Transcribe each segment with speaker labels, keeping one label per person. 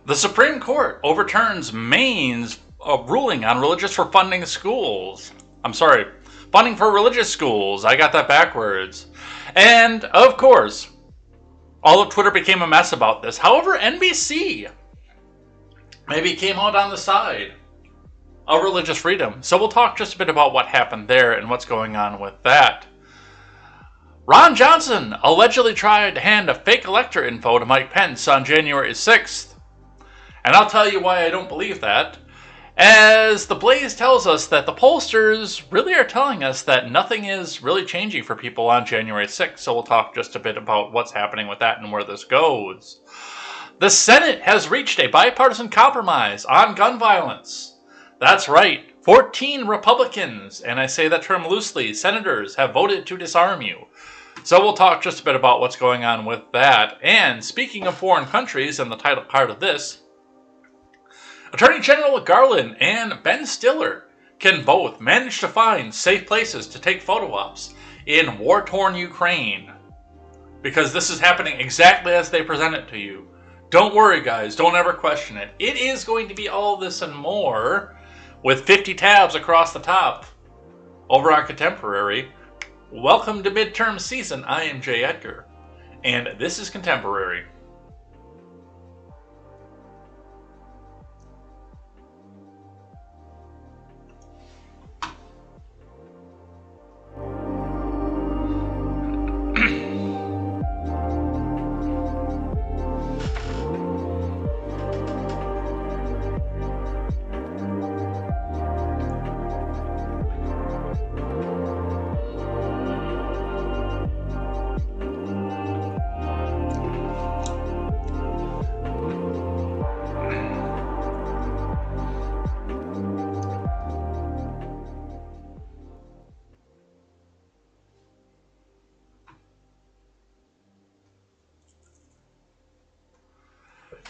Speaker 1: The Supreme Court overturns Maine's ruling on funding for religious schools. I got that backwards. And, of course, all of Twitter became a mess about this. However, NBC maybe came out on the side of religious freedom. So we'll talk just a bit about what happened there and what's going on with that. Ron Johnson allegedly tried to hand a fake elector info to Mike Pence on January 6th. And I'll tell you why I don't believe that. As The Blaze tells us that the pollsters really are telling us that nothing is really changing for people on January 6th. So we'll talk just a bit about what's happening with that and where this goes. The Senate has reached a bipartisan compromise on gun violence. That's right, 14 Republicans, and I say that term loosely, senators have voted to disarm you. So we'll talk just a bit about what's going on with that. And speaking of foreign countries and the title part of this, Attorney General Garland and Ben Stiller can both manage to find safe places to take photo ops in war-torn Ukraine. Because this is happening exactly as they present it to you. Don't worry, guys. Don't ever question it. It is going to be all this and more with 50 tabs across the top over on Contemporary. Welcome to midterm season. I am Jay Edgar, and this is Contemporary.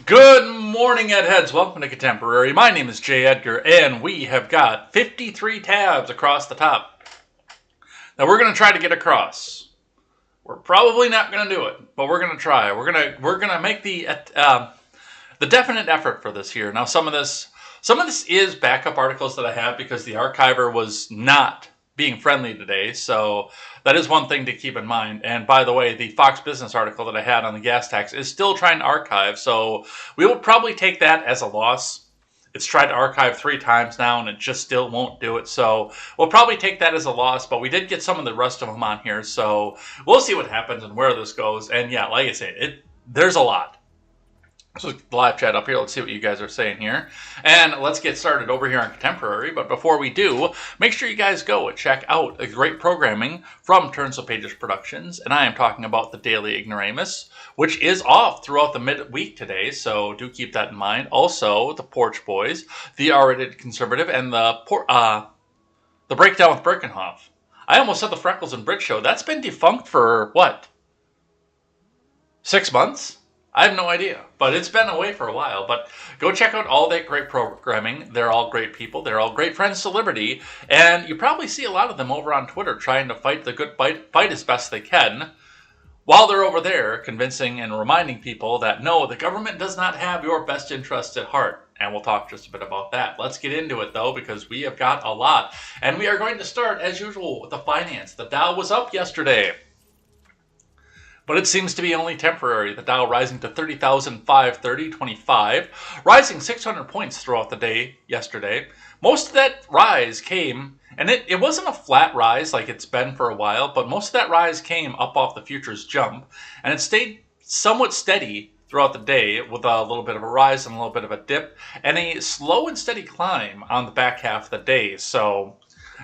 Speaker 1: Good morning, Ed Heads. Welcome to Contemporary. My name is Jay Edgar, and we have got 53 tabs across the top. Now, we're going to try to get across. We're probably not going to do it, but we're going to try. We're going to make the definite effort for this here. Now, some of this is backup articles that I have because the archiver was not being friendly today, so that is one thing to keep in mind. And by the way, the Fox Business article that I had on the gas tax is still trying to archive, so we will probably take that as a loss. It's tried to archive 3 times now, and it just still won't do it, so we'll probably take that as a loss, but we did get some of the rest of them on here, so we'll see what happens and where this goes. And yeah, like I say, there's a lot. So the live chat up here, let's see what you guys are saying here. And let's get started over here on Contemporary. But before we do, make sure you guys go and check out the great programming from Turns of Pages Productions. And I am talking about the Daily Ignoramus, which is off throughout the midweek today, so do keep that in mind. Also, the Porch Boys, the R-Rated Conservative, and the Breakdown with Birkenhoff. I almost said the Freckles and Brit Show. That's been defunct for, what, 6 months? I have no idea, but it's been away for a while. But go check out all that great programming. They're all great people. They're all great friends to liberty. And you probably see a lot of them over on Twitter trying to fight the good fight as best they can, while they're over there convincing and reminding people that, no, the government does not have your best interests at heart. And we'll talk just a bit about that. Let's get into it, though, because we have got a lot. And we are going to start, as usual, with the finance. The Dow was up yesterday, but it seems to be only temporary. The Dow rising to 30,530.25, rising 600 points throughout the day yesterday. Most of that rise came, and it wasn't a flat rise like it's been for a while, but most of that rise came up off the futures jump, and it stayed somewhat steady throughout the day with a little bit of a rise and a little bit of a dip, and a slow and steady climb on the back half of the day. So,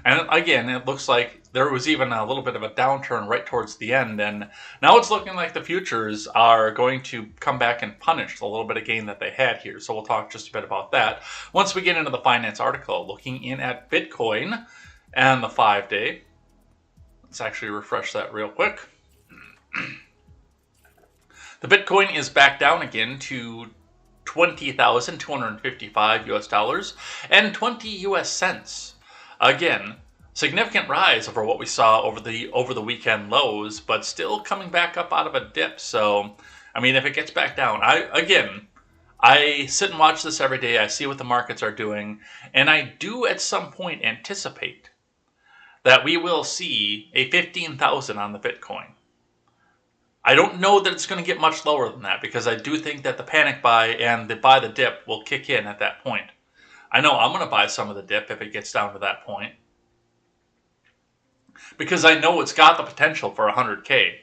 Speaker 1: and again, it looks like there was even a little bit of a downturn right towards the end, and now it's looking like the futures are going to come back and punish the little bit of gain that they had here. So we'll talk just a bit about that once we get into the finance article. Looking in at Bitcoin and the 5-day. Let's actually refresh that real quick. The Bitcoin is back down again to $20,255 US dollars and 20 US cents. Again, significant rise over what we saw over the weekend lows, but still coming back up out of a dip. So, I mean, if it gets back down, I sit and watch this every day. I see what the markets are doing. And I do at some point anticipate that we will see a 15,000 on the Bitcoin. I don't know that it's going to get much lower than that because I do think that the panic buy and the buy the dip will kick in at that point. I know I'm going to buy some of the dip if it gets down to that point because I know it's got the potential for 100K.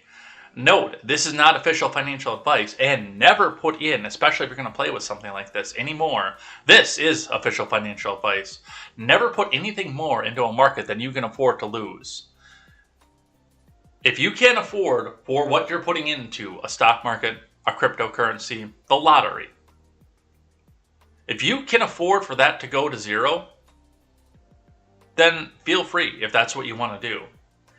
Speaker 1: Note, this is not official financial advice, and never put in, especially if you're going to play with something like this anymore. This is official financial advice. Never put anything more into a market than you can afford to lose. If you can't afford for what you're putting into a stock market, a cryptocurrency, the lottery, if you can afford for that to go to zero, then feel free if that's what you want to do.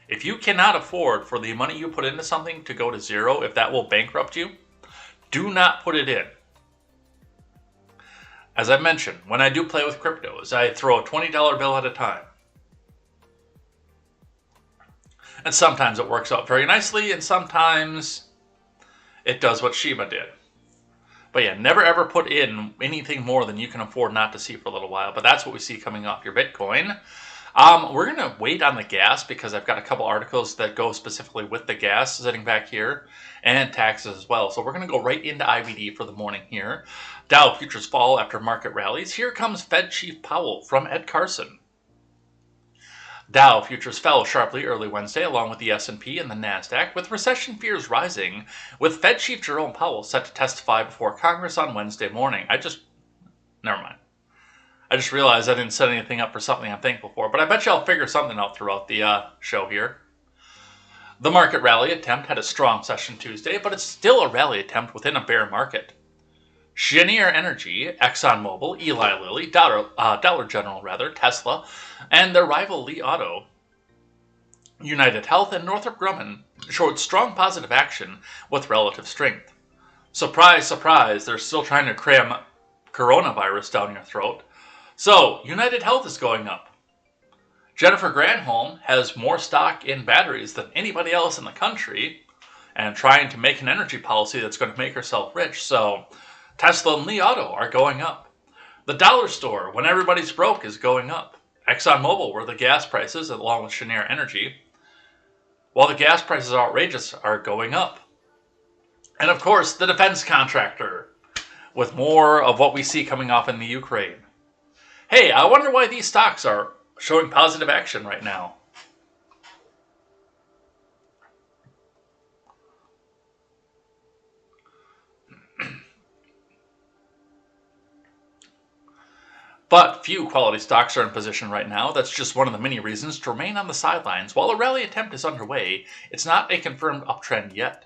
Speaker 1: If you cannot afford for the money you put into something to go to zero, if that will bankrupt you, do not put it in. As I mentioned, when I do play with cryptos, I throw a $20 bill at a time. And sometimes it works out very nicely, and sometimes it does what Shiba did. But yeah, never ever put in anything more than you can afford not to see for a little while. But that's what we see coming off your Bitcoin. We're going to wait on the gas because I've got a couple articles that go specifically with the gas sitting back here and taxes as well. So we're going to go right into IBD for the morning here. Dow futures fall after market rallies. Here comes Fed Chief Powell from Ed Carson. Dow futures fell sharply early Wednesday along with the S&P and the NASDAQ with recession fears rising with Fed Chief Jerome Powell set to testify before Congress on Wednesday morning. Never mind. I just realized I didn't set anything up for something I'm thankful for, but I bet you I'll figure something out throughout the show here. The market rally attempt had a strong session Tuesday, but it's still a rally attempt within a bear market. Cheniere Energy, ExxonMobil, Eli Lilly, Dollar General, Tesla, and their rival Li Auto, United Health, and Northrop Grumman showed strong positive action with relative strength. Surprise, surprise, they're still trying to cram coronavirus down your throat. So, United Health is going up. Jennifer Granholm has more stock in batteries than anybody else in the country and trying to make an energy policy that's going to make herself rich. So, Tesla and Li Auto are going up. The dollar store, when everybody's broke, is going up. ExxonMobil, where the gas prices, along with Cheniere Energy, while the gas prices are outrageous, are going up. And of course, the defense contractor, with more of what we see coming off in the Ukraine. Hey, I wonder why these stocks are showing positive action right now. But few quality stocks are in position right now. That's just one of the many reasons to remain on the sidelines. While a rally attempt is underway, it's not a confirmed uptrend yet.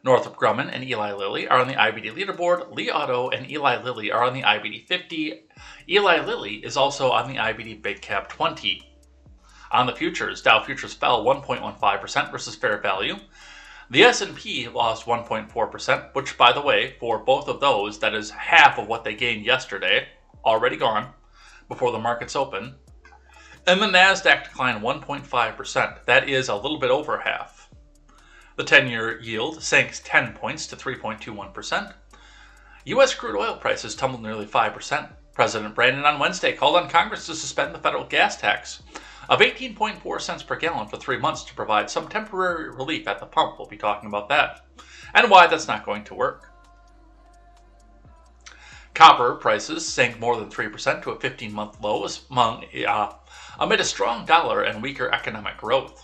Speaker 1: Northrop Grumman and Eli Lilly are on the IBD leaderboard. Li Auto and Eli Lilly are on the IBD 50. Eli Lilly is also on the IBD Big Cap 20. On the futures, Dow futures fell 1.15% versus fair value. The S&P lost 1.4%, which, by the way, for both of those, that is half of what they gained yesterday, already gone, before the markets open. And the NASDAQ declined 1.5%. That is a little bit over half. The 10-year yield sank 10 points to 3.21%. U.S. crude oil prices tumbled nearly 5%. President Brandon on Wednesday called on Congress to suspend the federal gas tax of 18.4 cents per gallon for 3 months to provide some temporary relief at the pump. We'll be talking about that and why that's not going to work. Copper prices sank more than 3% to a 15-month low amid a strong dollar and weaker economic growth.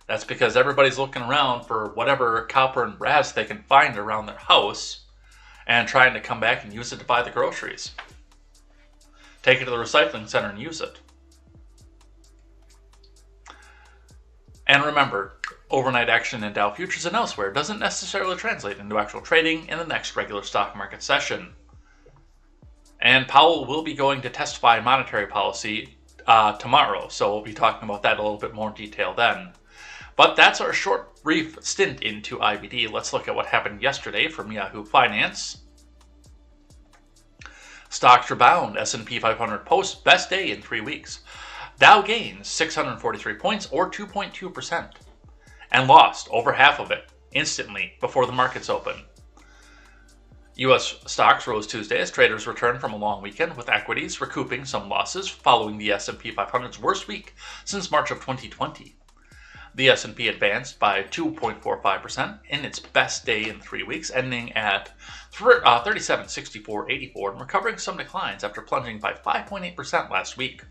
Speaker 1: That's because everybody's looking around for whatever copper and brass they can find around their house and trying to come back and use it to buy the groceries. Take it to the recycling center and use it. And remember, overnight action in Dow futures and elsewhere doesn't necessarily translate into actual trading in the next regular stock market session. And Powell will be going to testify on monetary policy tomorrow, so we'll be talking about that a little bit more in detail then. But that's our short, brief stint into IBD. Let's look at what happened yesterday from Yahoo Finance. Stocks rebound. S&P 500 posts best day in 3 weeks. Dow gains 643 points or 2.2% and lost over half of it instantly before the markets open. U.S. stocks rose Tuesday as traders returned from a long weekend, with equities recouping some losses following the S&P 500's worst week since March of 2020. The S&P advanced by 2.45% in its best day in 3 weeks, ending at 3764.84 and recovering some declines after plunging by 5.8% last week.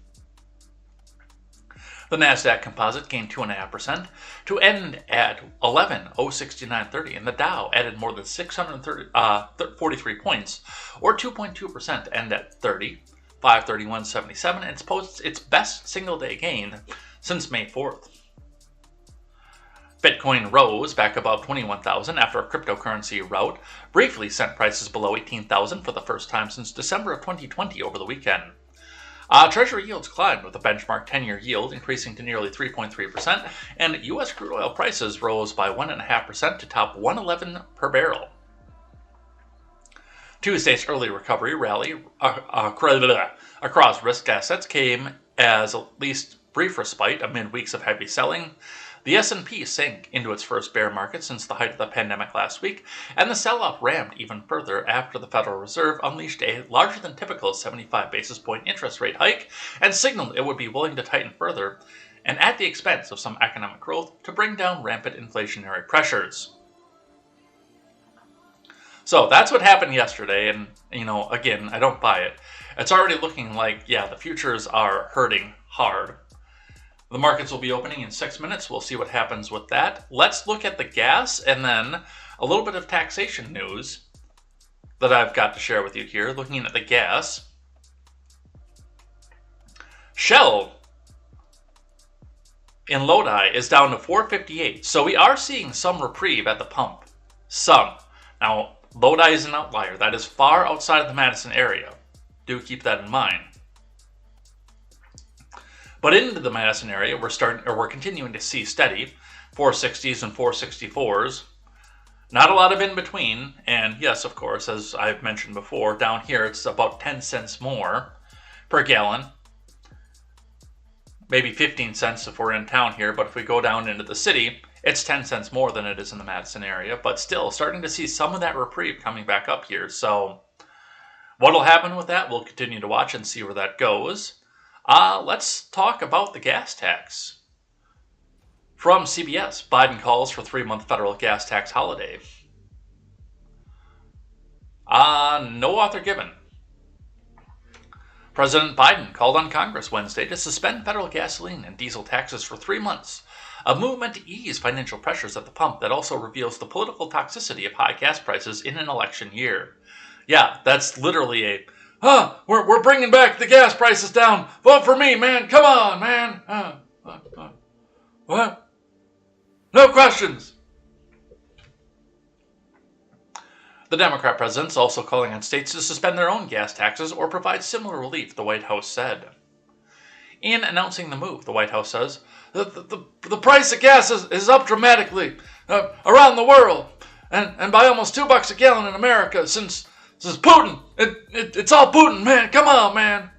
Speaker 1: The Nasdaq Composite gained 2.5% to end at 11,069.30, and the Dow added more than 643 points, or 2.2%, to end at 30,531.77, and posts its best single-day gain since May 4th. Bitcoin rose back above 21,000 after a cryptocurrency rout briefly sent prices below 18,000 for the first time since December of 2020 over the weekend. Treasury yields climbed, with the benchmark 10-year yield increasing to nearly 3.3%, and U.S. crude oil prices rose by 1.5% to top $111 per barrel. Tuesday's early recovery rally across risk assets came as at least brief respite amid weeks of heavy selling. The S&P sank into its first bear market since the height of the pandemic last week, and the sell-off ramped even further after the Federal Reserve unleashed a larger-than-typical 75 basis point interest rate hike and signaled it would be willing to tighten further, and at the expense of some economic growth, to bring down rampant inflationary pressures. So that's what happened yesterday, and, again, I don't buy it. It's already looking like, the futures are hurting hard. The markets will be opening in 6 minutes. We'll see what happens with that. Let's look at the gas and then a little bit of taxation news that I've got to share with you here. Looking at the gas, Shell in Lodi is down to $4.58. So we are seeing some reprieve at the pump. Some. Now, Lodi is an outlier. That is far outside of the Madison area. Do keep that in mind. But into the Madison area, we're continuing to see steady 460s and 464s. Not a lot of in between. And yes, of course, as I've mentioned before, down here it's about 10 cents more per gallon. Maybe 15 cents if we're in town here. But if we go down into the city, it's 10 cents more than it is in the Madison area. But still, starting to see some of that reprieve coming back up here. So what'll happen with that? We'll continue to watch and see where that goes. Let's talk about the gas tax. From CBS, Biden calls for 3-month federal gas tax holiday. No author given. President Biden called on Congress Wednesday to suspend federal gasoline and diesel taxes for 3 months, a move meant to ease financial pressures at the pump that also reveals the political toxicity of high gas prices in an election year. Yeah, that's literally we're bringing back the gas prices down. Vote for me, man. Come on, man. What? No questions. The Democrat president's also calling on states to suspend their own gas taxes or provide similar relief, the White House said. In announcing the move, the White House says, the price of gas is up dramatically around the world, and by almost $2 a gallon in America since Putin. It's all Putin, man. Come on, man.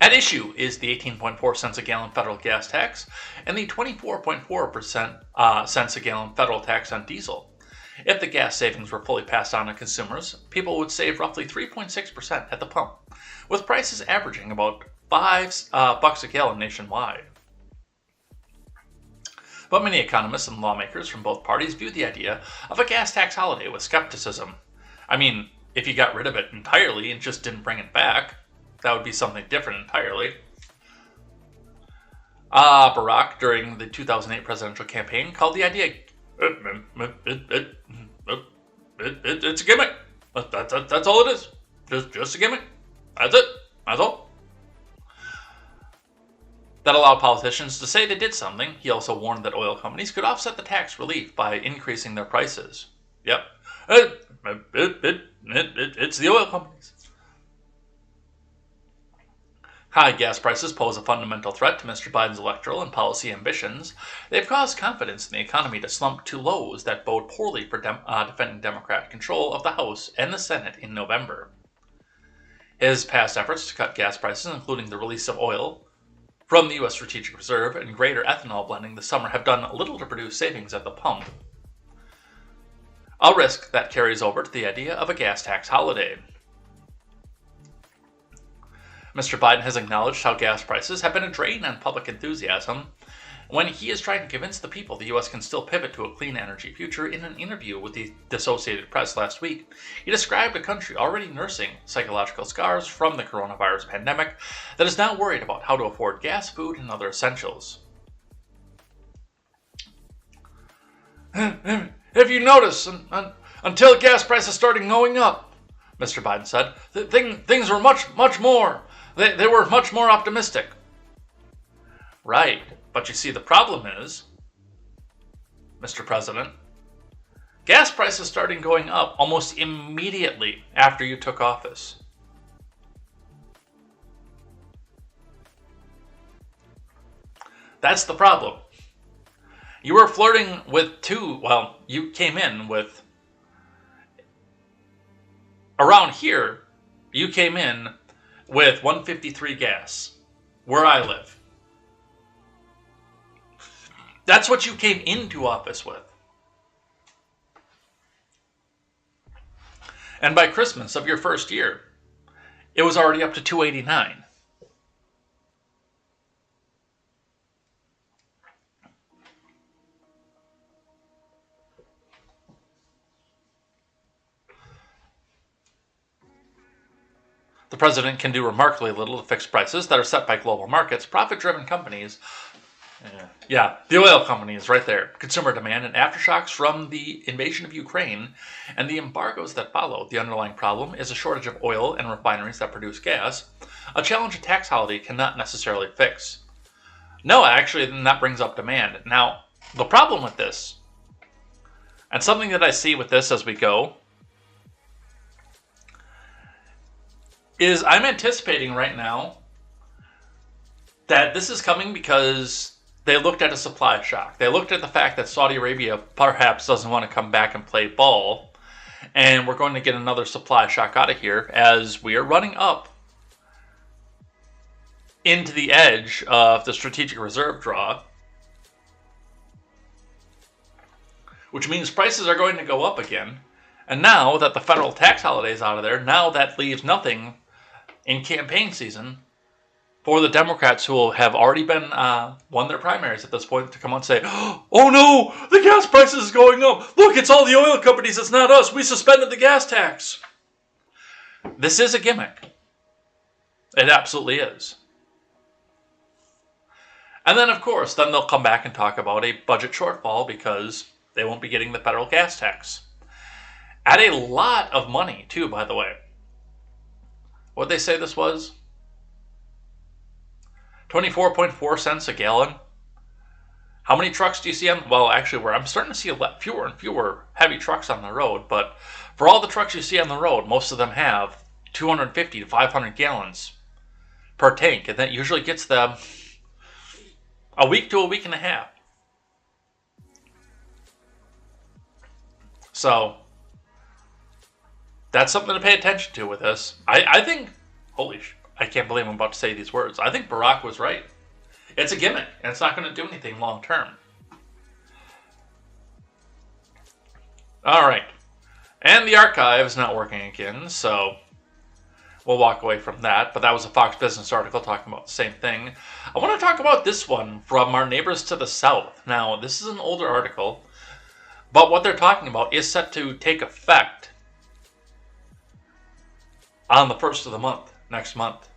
Speaker 1: At issue is the 18.4 cents a gallon federal gas tax and the 24.4% cents a gallon federal tax on diesel. If the gas savings were fully passed on to consumers, people would save roughly 3.6% at the pump, with prices averaging about $5 a gallon nationwide. But many economists and lawmakers from both parties view the idea of a gas tax holiday with skepticism. I mean, if you got rid of it entirely and just didn't bring it back, that would be something different entirely. Barack, during the 2008 presidential campaign, called the idea, it's a gimmick. That's all it is. Just a gimmick. That's it. That's all. That allowed politicians to say they did something. He also warned that oil companies could offset the tax relief by increasing their prices. Yep. It's the oil companies. High gas prices pose a fundamental threat to Mr. Biden's electoral and policy ambitions. They've caused confidence in the economy to slump to lows that bode poorly for defending Democrat control of the House and the Senate in November. His past efforts to cut gas prices, including the release of oil from the U.S. Strategic Reserve and greater ethanol blending this summer, have done little to produce savings at the pump. a risk that carries over to the idea of a gas tax holiday. Mr. Biden has acknowledged how gas prices have been a drain on public enthusiasm when he is trying to convince the people the U.S. can still pivot to a clean energy future. In an interview with the Associated Press last week, he described a country already nursing psychological scars from the coronavirus pandemic that is now worried about how to afford gas, food, and other essentials. If you notice, until gas prices started going up, Mr. Biden said, things were much more. They were much more optimistic. Right. But you see, the problem is, Mr. President, gas prices started going up almost immediately after you took office. That's the problem. You were flirting with you came in with, around here, you came in with 153 gas, where I live. That's what you came into office with. And by Christmas of your first year, it was already up to 289. The president can do remarkably little to fix prices that are set by global markets. Profit-driven companies, the oil companies right there, consumer demand and aftershocks from the invasion of Ukraine and the embargoes that followed. The underlying problem is a shortage of oil and refineries that produce gas, a challenge a tax holiday cannot necessarily fix. No, actually, then that brings up demand. Now, the problem with this, and something that I see with this as we go, is I'm anticipating right now that this is coming because they looked at a supply shock. They looked at the fact that Saudi Arabia perhaps doesn't want to come back and play ball, and we're going to get another supply shock out of here as we are running up into the edge of the strategic reserve draw, which means prices are going to go up again. And now that the federal tax holiday is out of there, now that leaves nothing in campaign season for the Democrats who will have already been won their primaries at this point to come out and say, oh no, the gas price is going up. Look, it's all the oil companies, it's not us. We suspended the gas tax. This is a gimmick. It absolutely is. And then, of course, then they'll come back and talk about a budget shortfall because they won't be getting the federal gas tax. At a lot of money, too, by the way. What'd they say this was? 24.4 cents a gallon. How many trucks do you see on? Well, actually, where I'm starting to see a lot fewer and fewer heavy trucks on the road. But for all the trucks you see on the road, most of them have 250 to 500 gallons per tank. And that usually gets them a week to a week and a half. So that's something to pay attention to with this. I think, I can't believe I'm about to say these words. I think Barack was right. It's a gimmick, and it's not going to do anything long term. All right. And the archive is not working again, so we'll walk away from that. But that was a Fox Business article talking about the same thing. I want to talk about this one from our neighbors to the south. Now, this is an older article, but what they're talking about is set to take effect on the 1st of the month, next month.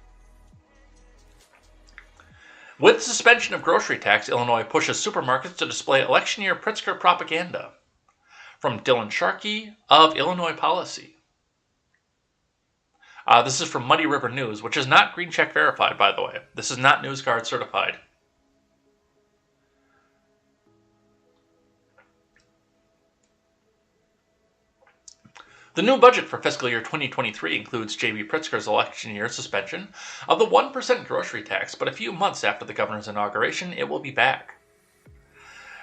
Speaker 1: With suspension of grocery tax, Illinois pushes supermarkets to display election year Pritzker propaganda. From Dylan Sharkey of Illinois Policy. This is from Muddy River News, which is not green check verified, by the way. This is not NewsGuard certified. The new budget for fiscal year 2023 includes J.B. Pritzker's election year suspension of the 1% grocery tax, but a few months after the governor's inauguration, it will be back.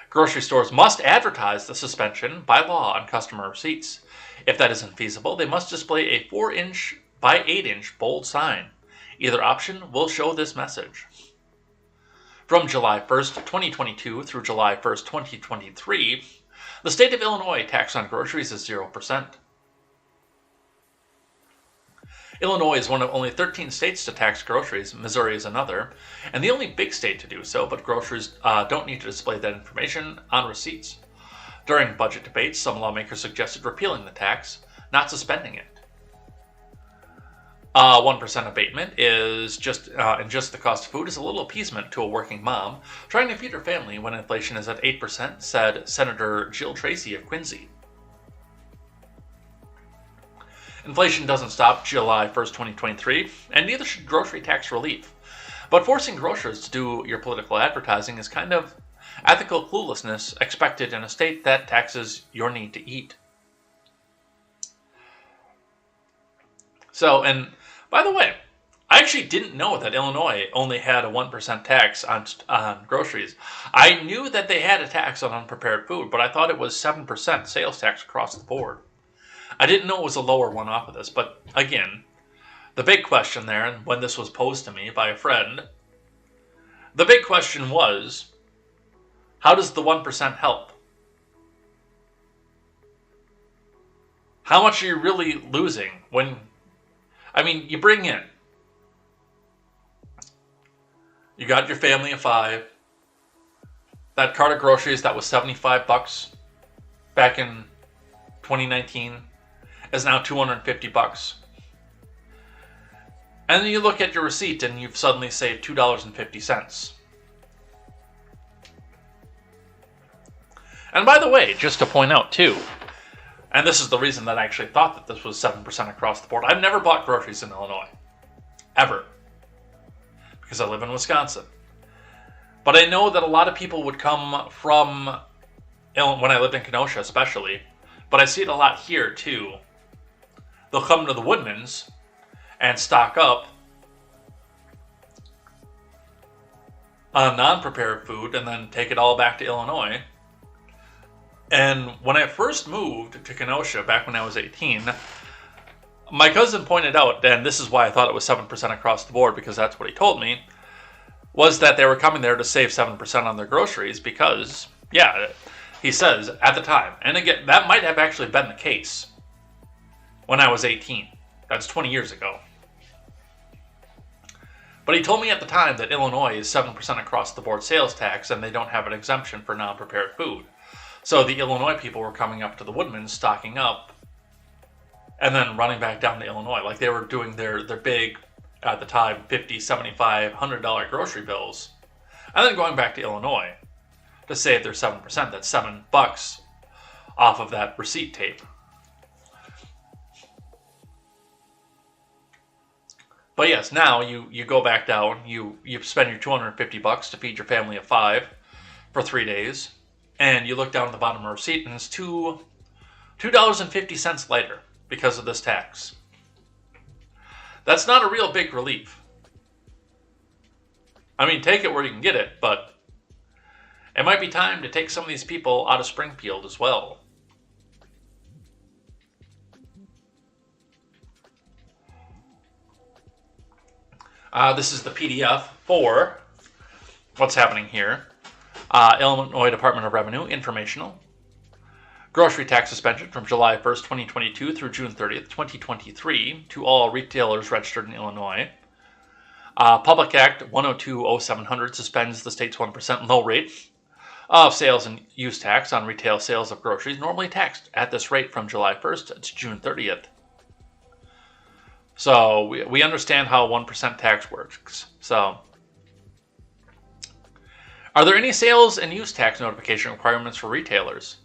Speaker 1: Grocery stores must advertise the suspension by law on customer receipts. If that isn't feasible, they must display a 4-inch by 8-inch bold sign. Either option will show this message. From July 1st, 2022 through July 1st, 2023, The state of Illinois tax on groceries is 0%. Illinois is one of only 13 states to tax groceries. Missouri is another, and the only big state to do so, but grocers don't need to display that information on receipts. During budget debates, some lawmakers suggested repealing the tax, not suspending it. 1% abatement is just the cost of food is a little appeasement to a working mom trying to feed her family when inflation is at 8%, said Senator Jill Tracy of Quincy. Inflation doesn't stop July 1st, 2023, and neither should grocery tax relief. But forcing grocers to do your political advertising is kind of ethical cluelessness expected in a state that taxes your need to eat. So, and by the way, I actually didn't know that Illinois only had a 1% tax on groceries. I knew that they had a tax on unprepared food, but I thought it was 7% sales tax across the board. I didn't know it was a lower one off of this, but again, the big question there, and when this was posed to me by a friend, the big question was, how does the 1% help? How much are you really losing when, you bring in, you got your family of 5, that cart of groceries that was $75 back in 2019 is now $250. And then you look at your receipt and you've suddenly saved $2.50. And by the way, just to point out too, and this is the reason that I actually thought that this was 7% across the board. I've never bought groceries in Illinois. Ever. Because I live in Wisconsin. But I know that a lot of people would come from, when I lived in Kenosha especially, but I see it a lot here too. They'll come to the Woodmans and stock up on non-prepared food and then take it all back to Illinois. And when I first moved to Kenosha back when I was 18, my cousin pointed out, and this is why I thought it was 7% across the board, because that's what he told me, was that they were coming there to save 7% on their groceries because, yeah, he says at the time, and again, that might have actually been the case when I was 18. That's 20 years ago. But he told me at the time that Illinois is 7% across the board sales tax and they don't have an exemption for non-prepared food. So the Illinois people were coming up to the Woodmans, stocking up, and then running back down to Illinois. Like they were doing their big, at the time, $50, $75, $100 grocery bills, and then going back to Illinois to save their 7%. That's $7 off of that receipt tape. But yes, now you go back down, you spend your $250 to feed your family of 5 for 3 days, and you look down at the bottom of the receipt and it's $2.50 lighter because of this tax. That's not a real big relief. Take it where you can get it, but it might be time to take some of these people out of Springfield as well. This is the PDF for what's happening here. Illinois Department of Revenue, informational. Grocery tax suspension from July 1st, 2022 through June 30th, 2023 to all retailers registered in Illinois. Public Act 102-0700 suspends the state's 1% low rate of sales and use tax on retail sales of groceries, normally taxed at this rate from July 1st to June 30th. So we understand how 1% tax works. So, are there any sales and use tax notification requirements for retailers?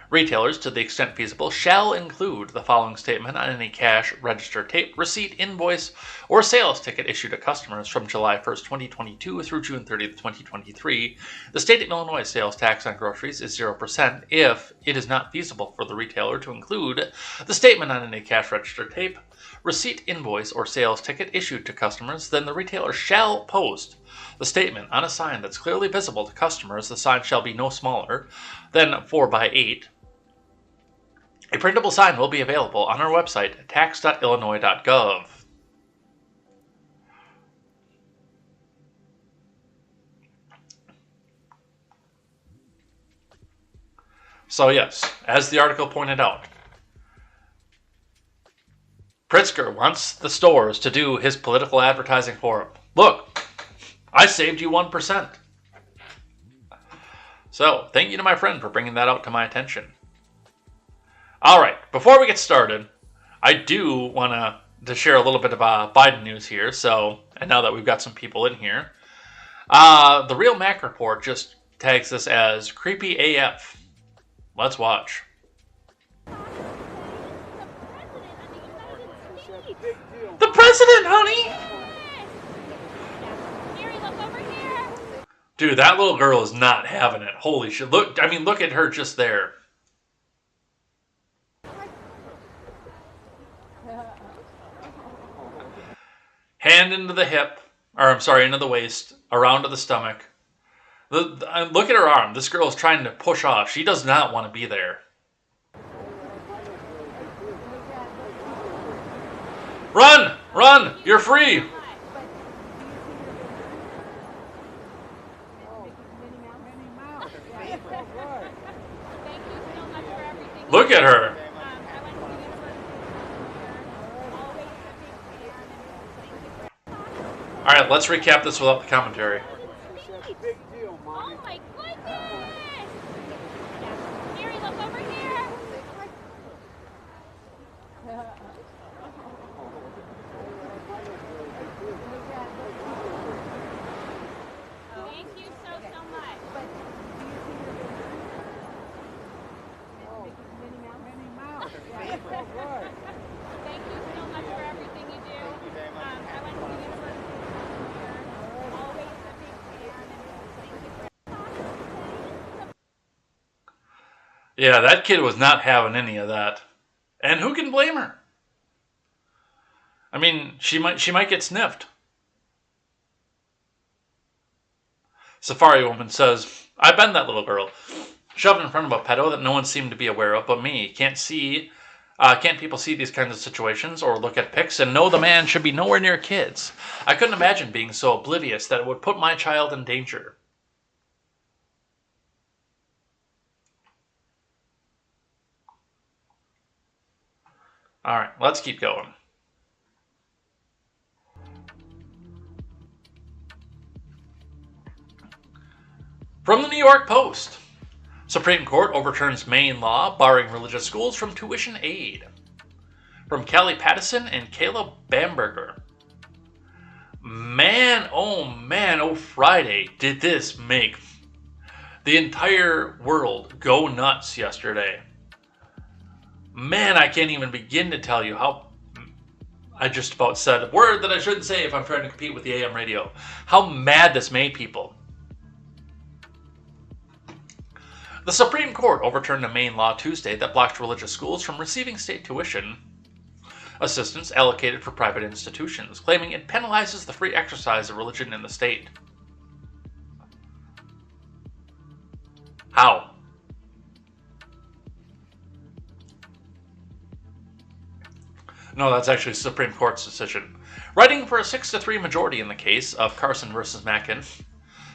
Speaker 1: Retailers, to the extent feasible, shall include the following statement on any cash, register, tape, receipt, invoice, or sales ticket issued to customers from July 1st, 2022 through June 30th, 2023. The state of Illinois sales tax on groceries is 0% if it is not feasible for the retailer to include the statement on any cash, register, tape, receipt, invoice, or sales ticket issued to customers. Then the retailer shall post the statement on a sign that's clearly visible to customers. The sign shall be no smaller than 4x8. A printable sign will be available on our website, tax.illinois.gov. So yes, as the article pointed out, Pritzker wants the stores to do his political advertising for him. Look, I saved you 1%. So, thank you to my friend for bringing that out to my attention. Alright, before we get started, I do want to share a little bit of Biden news here. So, and now that we've got some people in here, the Real Mac Report just tags this as creepy AF. Let's watch. The president, honey! Dude, that little girl is not having it. Holy shit. Look at her just there. Hand into the hip, into the waist, around to the stomach. Look at her arm. This girl is trying to push off. She does not want to be there. Run! Run! You're free! Look at her. Alright, let's recap this without the commentary.
Speaker 2: Oh my goodness! Mary, look over here! Thank you so much. Thank you so much for everything you do. I went to the university here. Always a big fan, and thank you.
Speaker 1: Yeah, that kid was not having any of that. And who can blame her? I mean, she might get sniffed. Safari Woman says, I've been that little girl, shoved in front of a pedo that no one seemed to be aware of but me. Can't people see these kinds of situations or look at pics and know the man should be nowhere near kids? I couldn't imagine being so oblivious that it would put my child in danger. Alright, let's keep going. From the New York Post, Supreme Court overturns Maine law barring religious schools from tuition aid. From Kelly Pattison and Caleb Bamberger. Man, oh Friday, did this make the entire world go nuts yesterday. Man, I can't even begin to tell you how... I just about said a word that I shouldn't say if I'm trying to compete with the AM radio. How mad this made people. The Supreme Court overturned a Maine law Tuesday that blocked religious schools from receiving state tuition assistance allocated for private institutions, claiming it penalizes the free exercise of religion in the state. How? No, that's actually the Supreme Court's decision. Writing for a 6-3 majority in the case of Carson versus Mackin,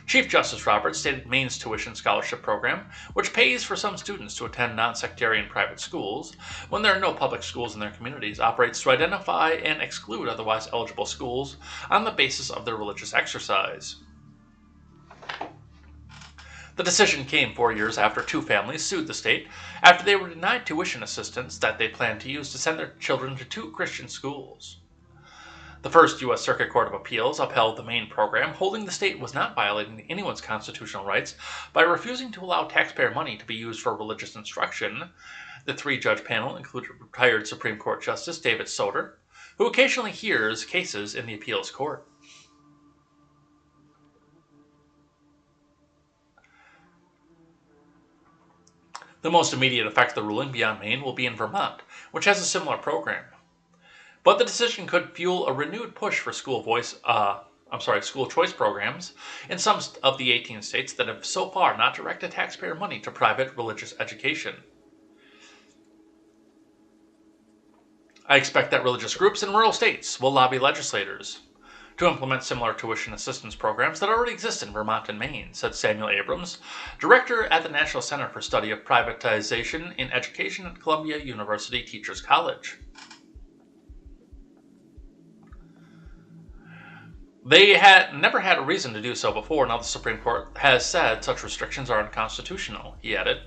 Speaker 1: Chief Justice Roberts stated Maine's tuition scholarship program, which pays for some students to attend non-sectarian private schools when there are no public schools in their communities, operates to identify and exclude otherwise eligible schools on the basis of their religious exercise. The decision came 4 years after two families sued the state after they were denied tuition assistance that they planned to use to send their children to two Christian schools. The First U.S. Circuit Court of Appeals upheld the Maine program, holding the state was not violating anyone's constitutional rights by refusing to allow taxpayer money to be used for religious instruction. The three-judge panel included retired Supreme Court Justice David Soter, who occasionally hears cases in the appeals court. The most immediate effect of the ruling beyond Maine will be in Vermont, which has a similar program. But the decision could fuel a renewed push for school choice programs in some of the 18 states that have so far not directed taxpayer money to private religious education. I expect that religious groups in rural states will lobby legislators to implement similar tuition assistance programs that already exist in Vermont and Maine, said Samuel Abrams, director at the National Center for Study of Privatization in Education at Columbia University Teachers College. They had never had a reason to do so before. Now the Supreme Court has said such restrictions are unconstitutional, he added.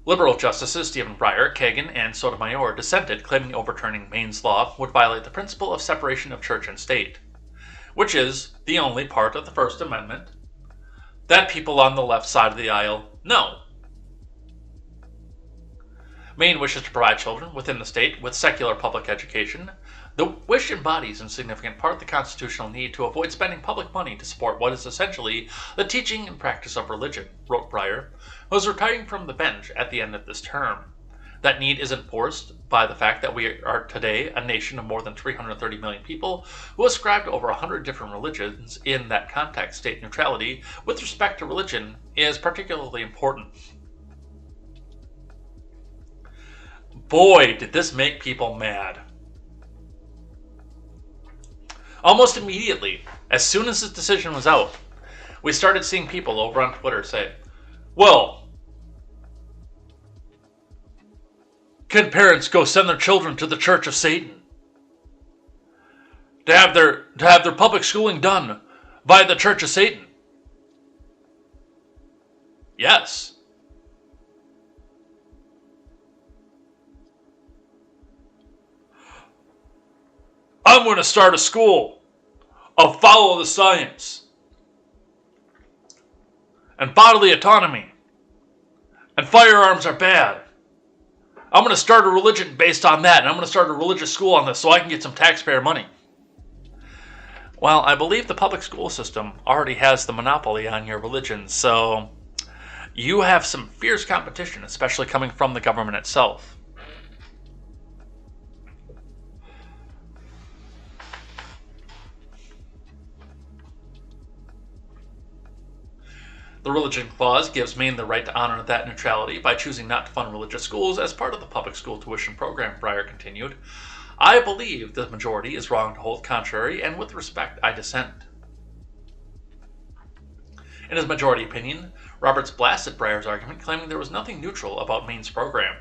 Speaker 1: Liberal justices Stephen Breyer, Kagan, and Sotomayor dissented, claiming overturning Maine's law would violate the principle of separation of church and state, which is the only part of the First Amendment that people on the left side of the aisle know. Maine wishes to provide children within the state with secular public education. The wish embodies in significant part the constitutional need to avoid spending public money to support what is essentially the teaching and practice of religion, wrote Breyer, who was retiring from the bench at the end of this term. That need is enforced by the fact that we are today a nation of more than 330 million people who ascribe to over 100 different religions. In that context, state neutrality with respect to religion is particularly important. Boy, did this make people mad. Almost immediately, as soon as this decision was out, we started seeing people over on Twitter say, well, can parents go send their children to the Church of Satan? To have their public schooling done by the Church of Satan? Yes. I'm going to start a school of follow the science and bodily autonomy, and firearms are bad. I'm going to start a religion based on that, and I'm going to start a religious school on this so I can get some taxpayer money. Well, I believe the public school system already has the monopoly on your religion, so you have some fierce competition, especially coming from the government itself. The Religion Clause gives Maine the right to honor that neutrality by choosing not to fund religious schools as part of the public school tuition program, Breyer continued. I believe the majority is wrong to hold contrary, and with respect, I dissent. In his majority opinion, Roberts blasted Breyer's argument, claiming there was nothing neutral about Maine's program.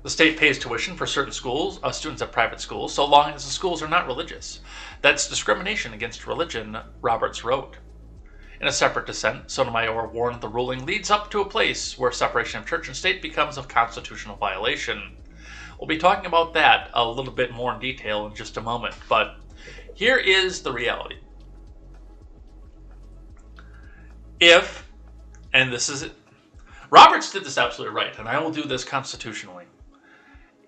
Speaker 1: The state pays tuition for certain schools, students at private schools, so long as the schools are not religious. That's discrimination against religion, Roberts wrote. In a separate dissent, Sotomayor warned the ruling leads up to a place where separation of church and state becomes a constitutional violation. We'll be talking about that a little bit more in detail in just a moment, but here is the reality. And this is it, Roberts did this absolutely right, and I will do this constitutionally.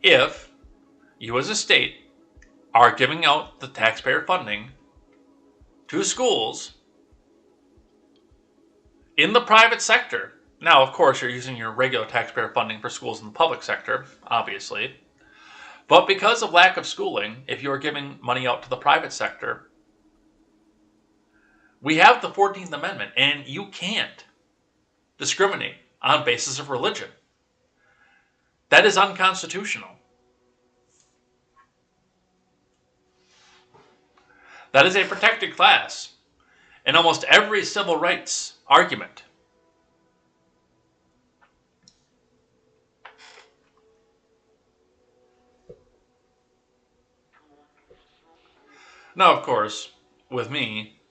Speaker 1: If you as a state are giving out the taxpayer funding to schools in the private sector, now of course you're using your regular taxpayer funding for schools in the public sector, obviously, but because of lack of schooling, if you are giving money out to the private sector, we have the 14th Amendment, and you can't discriminate on basis of religion. That is unconstitutional. That is a protected class in almost every civil rights argument. Now, of course, with me,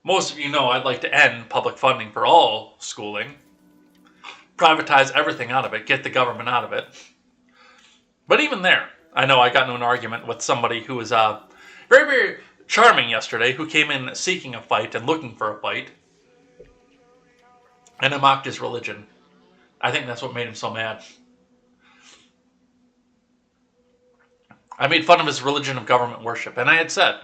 Speaker 1: most of you know I'd like to end public funding for all schooling, privatize everything out of it, get the government out of it. But even there, I know I got into an argument with somebody who was very, very charming yesterday, who came in seeking a fight and looking for a fight, and I mocked his religion. I think that's what made him so mad. I made fun of his religion of government worship, and I had said,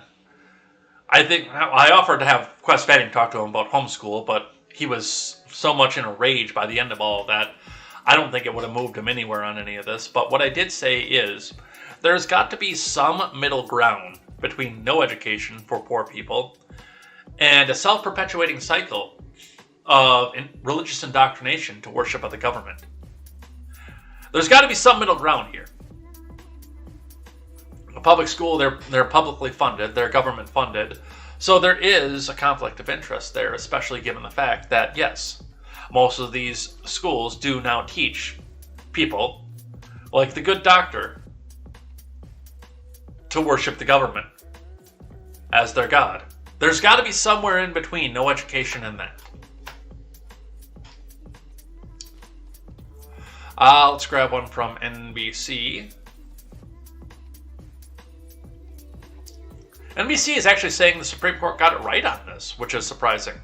Speaker 1: I offered to have Quest Fanning talk to him about homeschool, but he was so much in a rage by the end of all of that, I don't think it would have moved him anywhere on any of this. But what I did say is, there's got to be some middle ground between no education for poor people and a self-perpetuating cycle of religious indoctrination to worship of the government. There's got to be some middle ground here. A public school, they're publicly funded, they're government funded. So there is a conflict of interest there, especially given the fact that, yes, most of these schools do now teach people, like the good doctor, to worship the government as their god. There's got to be somewhere in between no education and that. Let's grab one from NBC. NBC is actually saying the Supreme Court got it right on this, which is surprising.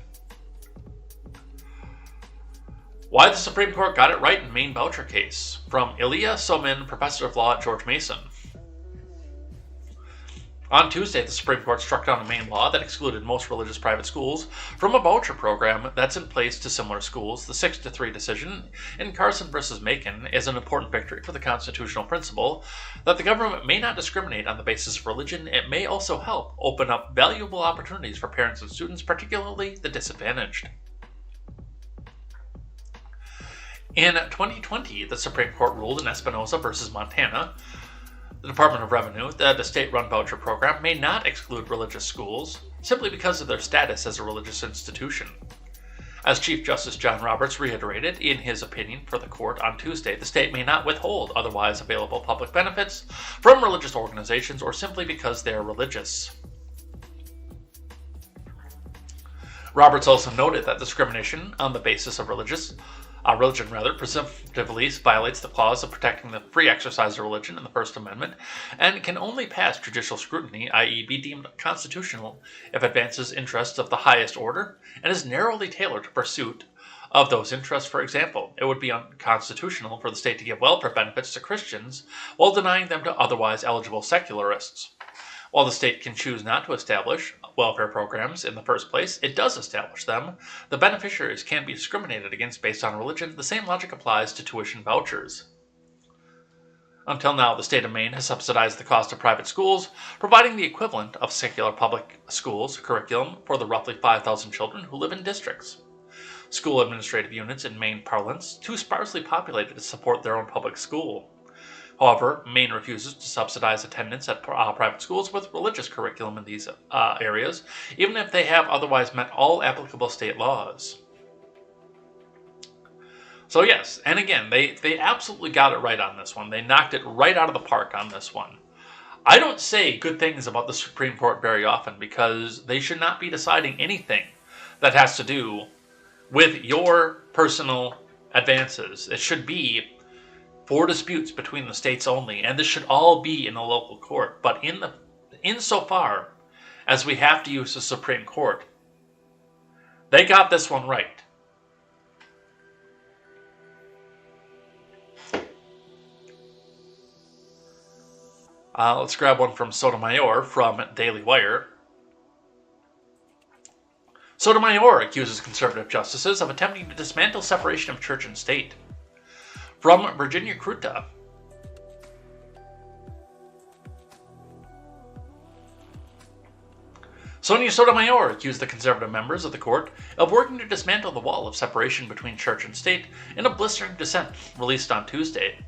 Speaker 1: Why the Supreme Court got it right in Maine voucher case, from Ilya Somin, professor of law at George Mason. On Tuesday, the Supreme Court struck down a Maine law that excluded most religious private schools from a voucher program that's in place to similar schools. The 6-3 decision in Carson versus Macon is an important victory for the constitutional principle that the government may not discriminate on the basis of religion. It may also help open up valuable opportunities for parents and students, particularly the disadvantaged. In 2020, the Supreme Court ruled in Espinoza versus Montana, the Department of Revenue, that a state-run voucher program may not exclude religious schools simply because of their status as a religious institution. As Chief Justice John Roberts reiterated in his opinion for the court on Tuesday, the state may not withhold otherwise available public benefits from religious organizations or simply because they are religious. Roberts also noted that discrimination on the basis of religion presumptively violates the clause of protecting the free exercise of religion in the First Amendment and can only pass judicial scrutiny, i.e. be deemed constitutional if it advances interests of the highest order and is narrowly tailored to pursuit of those interests. For example, it would be unconstitutional for the state to give welfare benefits to Christians while denying them to otherwise eligible secularists. While the state can choose not to establish welfare programs in the first place, it does establish them. The beneficiaries can't be discriminated against based on religion. The same logic applies to tuition vouchers. Until now, the state of Maine has subsidized the cost of private schools, providing the equivalent of secular public schools curriculum for the roughly 5,000 children who live in districts. School administrative units in Maine parlance too sparsely populated to support their own public school. However, Maine refuses to subsidize attendance at private schools with religious curriculum in these areas, even if they have otherwise met all applicable state laws. So yes, and again, they absolutely got it right on this one. They knocked it right out of the park on this one. I don't say good things about the Supreme Court very often because they should not be deciding anything that has to do with your personal advances. It should be for disputes between the states only, and this should all be in the local court. But insofar as we have to use the Supreme Court, they got this one right. Let's grab one from Sotomayor from Daily Wire. Sotomayor accuses conservative justices of attempting to dismantle separation of church and state. From Virginia Kruta. Sonia Sotomayor accused the conservative members of the court of working to dismantle the wall of separation between church and state in a blistering dissent released on Tuesday.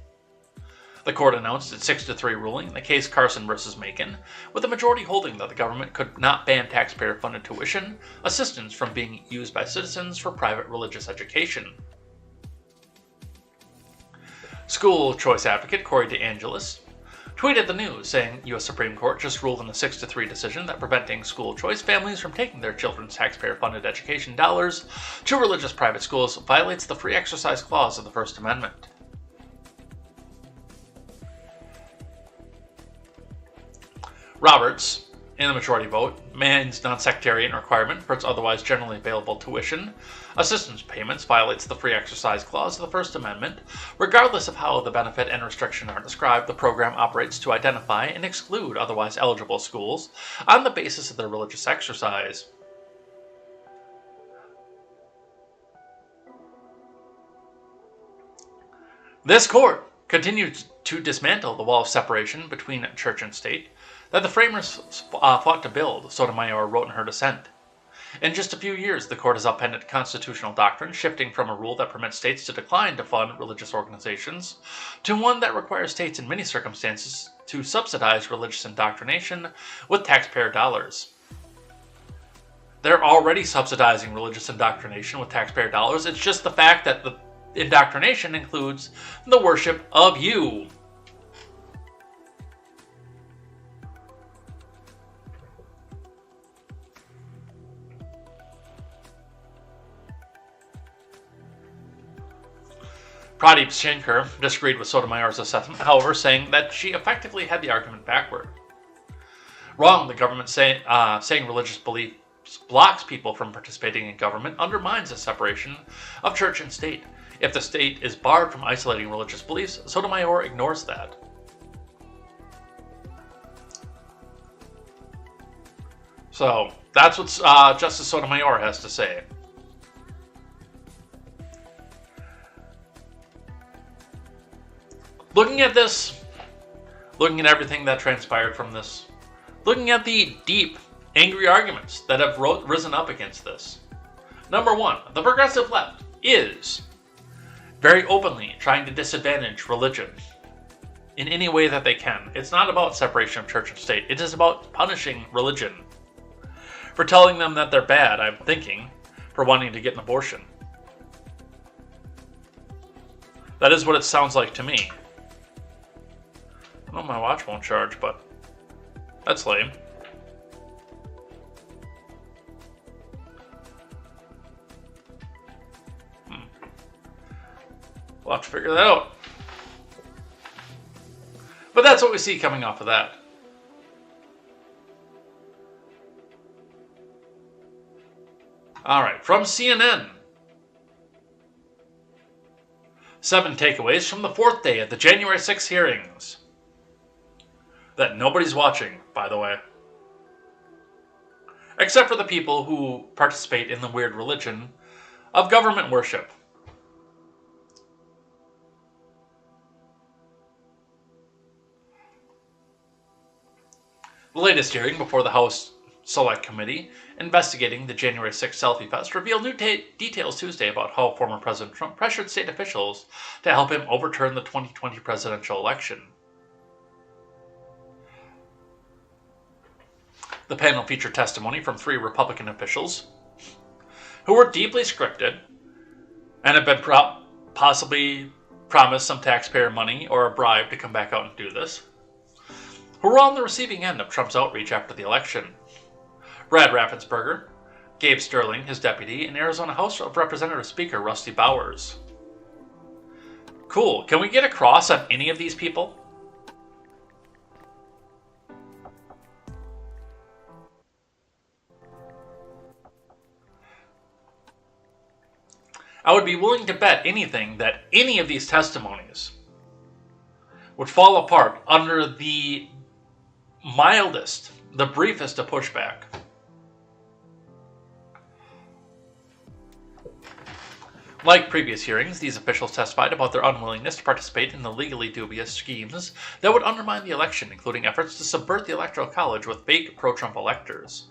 Speaker 1: The court announced its 6-3 ruling in the case Carson versus Macon, with the majority holding that the government could not ban taxpayer-funded tuition assistance from being used by citizens for private religious education. School choice advocate Corey DeAngelis tweeted the news, saying U.S. Supreme Court just ruled in a 6-3 decision that preventing school choice families from taking their children's taxpayer-funded education dollars to religious private schools violates the free exercise clause of the First Amendment. Roberts, in the majority vote, Maine's non-sectarian requirement for its otherwise generally available tuition assistance payments violates the free exercise clause of the First Amendment. Regardless of how the benefit and restriction are described, the program operates to identify and exclude otherwise eligible schools on the basis of their religious exercise. This court continued to dismantle the wall of separation between church and state that the framers fought to build, Sotomayor wrote in her dissent. In just a few years, the court has upended constitutional doctrine, shifting from a rule that permits states to decline to fund religious organizations to one that requires states in many circumstances to subsidize religious indoctrination with taxpayer dollars. They're already subsidizing religious indoctrination with taxpayer dollars. It's just the fact that the indoctrination includes the worship of you. Pradeep Shankar disagreed with Sotomayor's assessment, however, saying that she effectively had the argument backward. Wrong, the government saying religious beliefs blocks people from participating in government undermines the separation of church and state. If the state is barred from isolating religious beliefs, Sotomayor ignores that. So, that's what Justice Sotomayor has to say. Looking at this, looking at everything that transpired from this, looking at the deep, angry arguments that have risen up against this. Number one, the progressive left is very openly trying to disadvantage religion in any way that they can. It's not about separation of church and state. It is about punishing religion for telling them that they're bad, I'm thinking, for wanting to get an abortion. That is what it sounds like to me. I know my watch won't charge, but that's lame. We'll have to figure that out. But that's what we see coming off of that. Alright, from CNN. 7 takeaways from the 4th day of the January 6th hearings. That nobody's watching, by the way. Except for the people who participate in the weird religion of government worship. The latest hearing before the House Select Committee investigating the January 6th Selfie Fest revealed new details Tuesday about how former President Trump pressured state officials to help him overturn the 2020 presidential election. The panel featured testimony from 3 Republican officials who were deeply scripted and have been possibly promised some taxpayer money or a bribe to come back out and do this, who were on the receiving end of Trump's outreach after the election. Brad Raffensperger, Gabe Sterling, his deputy, and Arizona House of Representatives Speaker Rusty Bowers. Cool. Can we get across on any of these people? I would be willing to bet anything that any of these testimonies would fall apart under the mildest, the briefest of pushback. Like previous hearings, these officials testified about their unwillingness to participate in the legally dubious schemes that would undermine the election, including efforts to subvert the Electoral College with fake pro-Trump electors.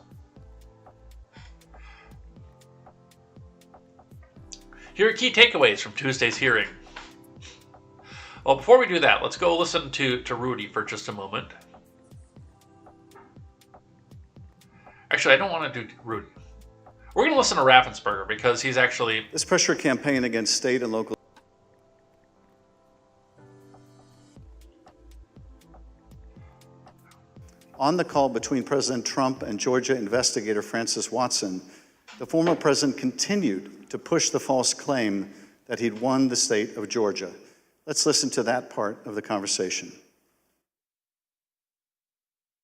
Speaker 1: Here are key takeaways from Tuesday's hearing. Well, before we do that, let's go listen to Rudy for just a moment. Actually, I don't want to do Rudy. We're going to listen to Raffensperger because he's actually...
Speaker 3: This pressure campaign against state and local... On the call between President Trump and Georgia investigator Francis Watson, the former president continued to push the false claim that he'd won the state of Georgia. Let's listen to that part of the conversation.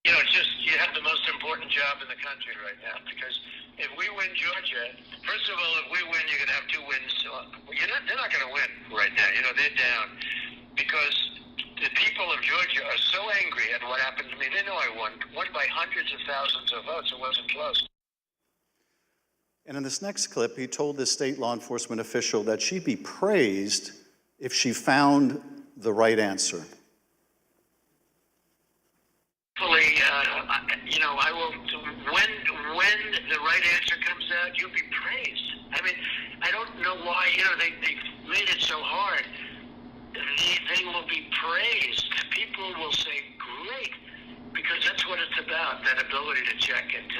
Speaker 4: You know, it's just, you have the most important job in the country right now, because if we win Georgia, first of all, if we win, you're going to have 2 wins. They're not going to win right now. You know, they're down because the people of Georgia are so angry at what happened to me. They know I won by hundreds of thousands of votes. It wasn't close.
Speaker 3: And in this next clip, he told this state law enforcement official that she'd be praised if she found the right answer.
Speaker 4: Hopefully, you know, I will, when the right answer comes out, you'll be praised. I mean, I don't know why, you know, they made it so hard. They will be praised. People will say, great, because that's what it's about, that ability to check and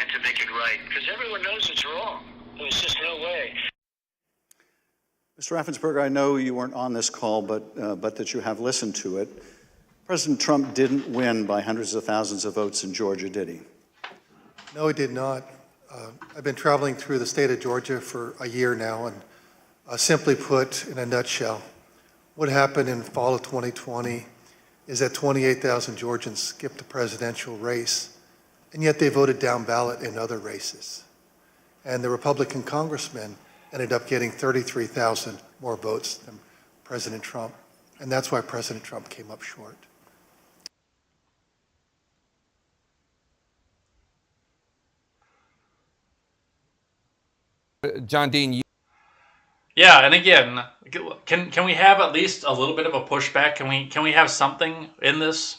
Speaker 4: to make it right, because everyone knows it's wrong. There's just no way.
Speaker 3: Mr. Raffensperger, I know you weren't on this call, but that you have listened to it. President Trump didn't win by hundreds of thousands of votes in Georgia, did he?
Speaker 5: No, he did not. I've been traveling through the state of Georgia for a year now, and simply put, in a nutshell, what happened in fall of 2020 is that 28,000 Georgians skipped the presidential race, and yet they voted down ballot in other races. And the Republican congressman ended up getting 33,000 more votes than President Trump, and that's why President Trump came up short.
Speaker 6: John Dean,
Speaker 1: Yeah, and again, can we have at least a little bit of a pushback? Can we have something in this?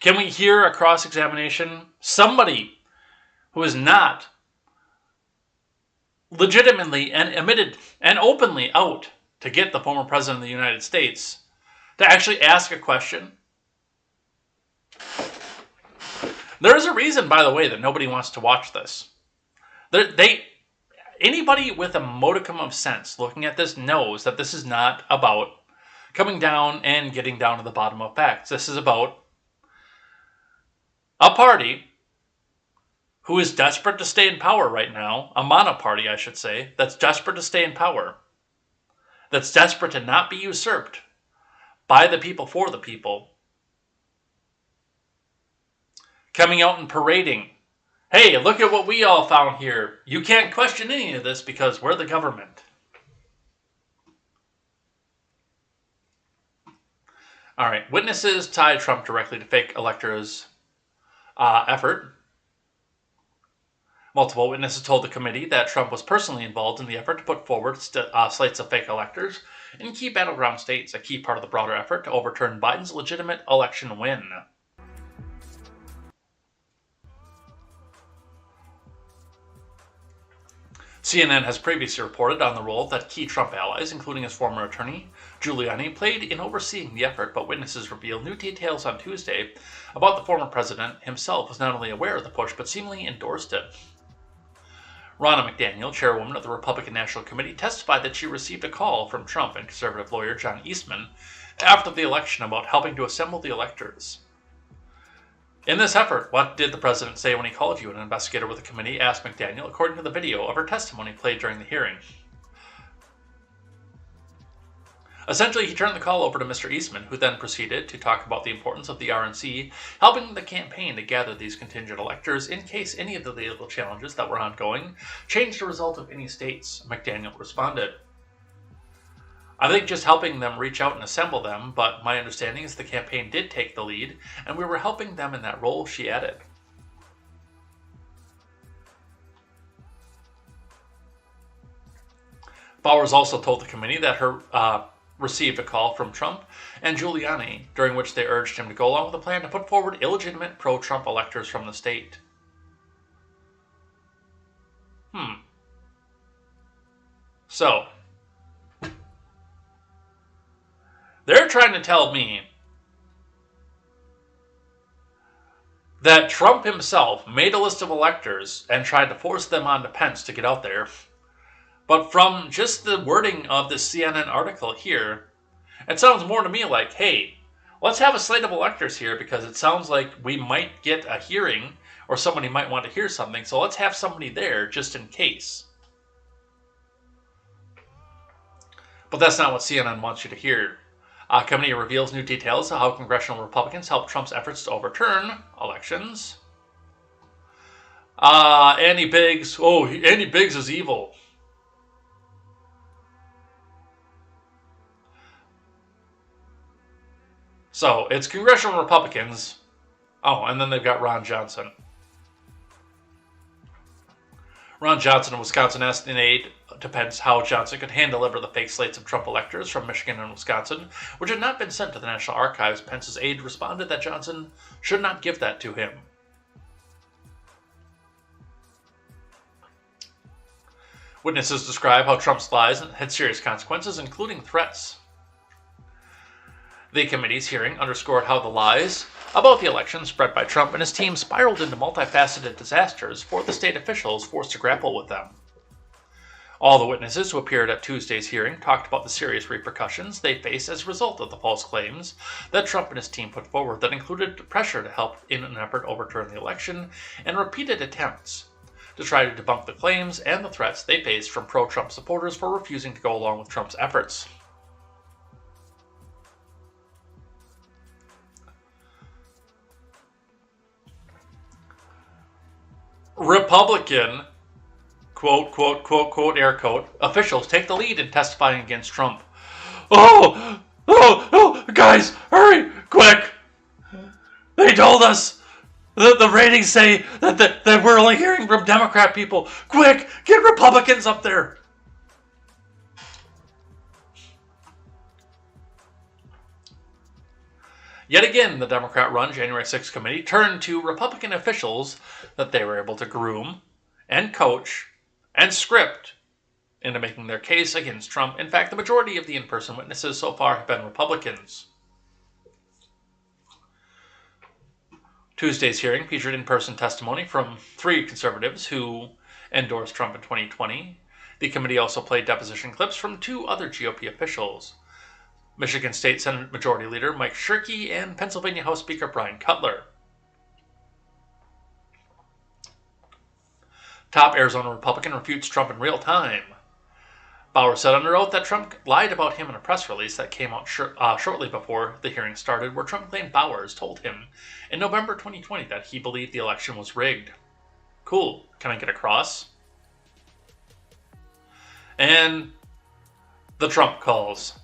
Speaker 1: Can we hear a cross-examination? Somebody who is not legitimately and admitted and openly out to get the former president of the United States to actually ask a question. There is a reason, by the way, that nobody wants to watch this. Anybody with a modicum of sense looking at this knows that this is not about coming down and getting down to the bottom of facts. This is about a party who is desperate to stay in power right now, a monoparty, I should say, that's desperate to stay in power, that's desperate to not be usurped by the people for the people, coming out and parading, hey, look at what we all found here. You can't question any of this because we're the government. All right, witnesses tied Trump directly to fake electors' effort. Multiple witnesses told the committee that Trump was personally involved in the effort to put forward slates of fake electors in key battleground states, a key part of the broader effort to overturn Biden's legitimate election win. CNN has previously reported on the role that key Trump allies, including his former attorney, Giuliani, played in overseeing the effort, but witnesses revealed new details on Tuesday about the former president himself was not only aware of the push, but seemingly endorsed it. Ronna McDaniel, chairwoman of the Republican National Committee, testified that she received a call from Trump and conservative lawyer John Eastman after the election about helping to assemble the electors. In this effort, what did the president say when he called you? An investigator with the committee asked McDaniel, according to the video of her testimony played during the hearing. Essentially, he turned the call over to Mr. Eastman, who then proceeded to talk about the importance of the RNC helping the campaign to gather these contingent electors in case any of the legal challenges that were ongoing changed the result of any states. McDaniel responded, I think just helping them reach out and assemble them, but my understanding is the campaign did take the lead, and we were helping them in that role, she added. Bowers also told the committee that her received a call from Trump and Giuliani, during which they urged him to go along with a plan to put forward illegitimate pro-Trump electors from the state. So, they're trying to tell me that Trump himself made a list of electors and tried to force them onto Pence to get out there. But from just the wording of this CNN article here, it sounds more to me like, hey, let's have a slate of electors here because it sounds like we might get a hearing or somebody might want to hear something, so let's have somebody there just in case. But that's not what CNN wants you to hear. Committee reveals new details of how congressional Republicans helped Trump's efforts to overturn elections. Andy Biggs. Oh, Andy Biggs is evil. So, it's congressional Republicans. Oh, and then they've got Ron Johnson. Ron Johnson of Wisconsin asked in aid to Pence how Johnson could hand-deliver the fake slates of Trump electors from Michigan and Wisconsin, which had not been sent to the National Archives. Pence's aide responded that Johnson should not give that to him. Witnesses describe how Trump's lies had serious consequences, including threats. The committee's hearing underscored how the lies about the election spread by Trump and his team spiraled into multifaceted disasters for the state officials forced to grapple with them. All the witnesses who appeared at Tuesday's hearing talked about the serious repercussions they face as a result of the false claims that Trump and his team put forward that included pressure to help in an effort to overturn the election and repeated attempts to try to debunk the claims and the threats they faced from pro-Trump supporters for refusing to go along with Trump's efforts. Republican, quote, quote, quote, quote, air quote, officials take the lead in testifying against Trump. Oh, guys, hurry, quick. They told us that the ratings say that we're only hearing from Democrat people. Quick, get Republicans up there. Yet again, the Democrat-run January 6th committee turned to Republican officials that they were able to groom and coach and script into making their case against Trump. In fact, the majority of the in-person witnesses so far have been Republicans. Tuesday's hearing featured in-person testimony from 3 conservatives who endorsed Trump in 2020. The committee also played deposition clips from 2 other GOP officials, Michigan State Senate Majority Leader Mike Shirkey and Pennsylvania House Speaker Brian Cutler. Top Arizona Republican refutes Trump in real time. Bauer said under oath that Trump lied about him in a press release that came out shortly before the hearing started, where Trump claimed Bowers told him in November 2020 that he believed the election was rigged. Cool. Can I get across? And the Trump calls.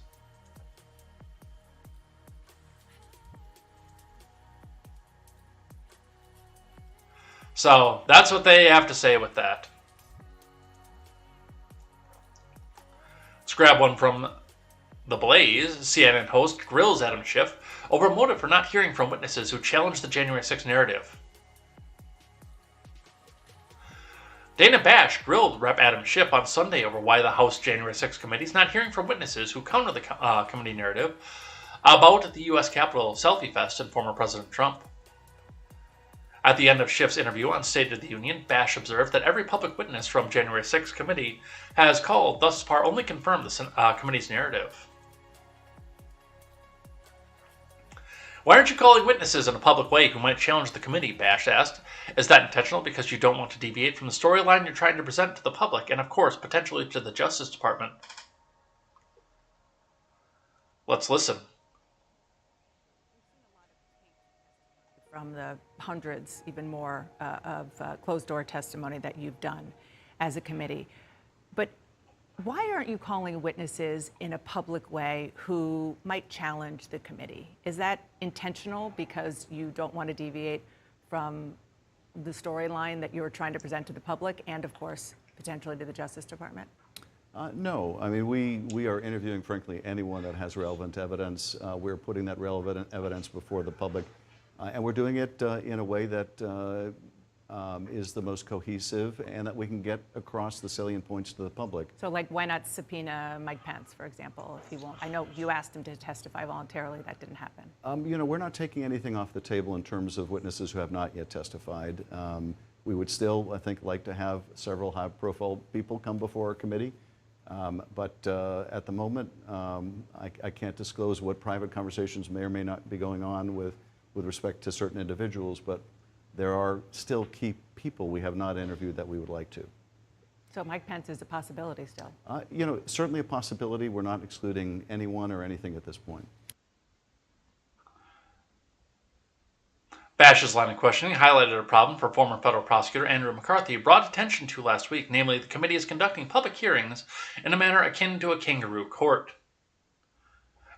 Speaker 1: So that's what they have to say with that. Let's grab one from The Blaze. CNN host grills Adam Schiff over motive for not hearing from witnesses who challenged the January 6th narrative. Dana Bash grilled Rep. Adam Schiff on Sunday over why the House January 6th committee is not hearing from witnesses who counter the committee narrative about the U.S. Capitol selfie fest and former President Trump. At the end of Schiff's interview on State of the Union, Bash observed that every public witness from January 6th committee has called, thus far only confirmed the committee's narrative. Why aren't you calling witnesses in a public way who might challenge the committee, Bash asked. Is that intentional because you don't want to deviate from the storyline you're trying to present to the public and, of course, potentially to the Justice Department? Let's listen.
Speaker 6: From the hundreds, even more, of closed-door testimony that you've done as a committee. But why aren't you calling witnesses in a public way who might challenge the committee? Is that intentional because you don't want to deviate from the storyline that you're trying to present to the public and, of course, potentially to the Justice Department?
Speaker 3: No. I mean, we are interviewing, frankly, anyone that has relevant evidence. We're putting that relevant evidence before the public. And we're doing it in a way that is the most cohesive and that we can get across the salient points to the public.
Speaker 6: So, like, why not subpoena Mike Pence, for example, if he won't? I know you asked him to testify voluntarily. That didn't happen.
Speaker 3: We're not taking anything off the table in terms of witnesses who have not yet testified. We would still, I think, like to have several high-profile people come before our committee. But at the moment, I can't disclose what private conversations may or may not be going on with respect to certain individuals, but there are still key people we have not interviewed that we would like to.
Speaker 6: So Mike Pence is a possibility still?
Speaker 3: Certainly a possibility. We're not excluding anyone or anything at this point.
Speaker 1: Bash's line of questioning highlighted a problem for former federal prosecutor Andrew McCarthy brought attention to last week, namely the committee is conducting public hearings in a manner akin to a kangaroo court.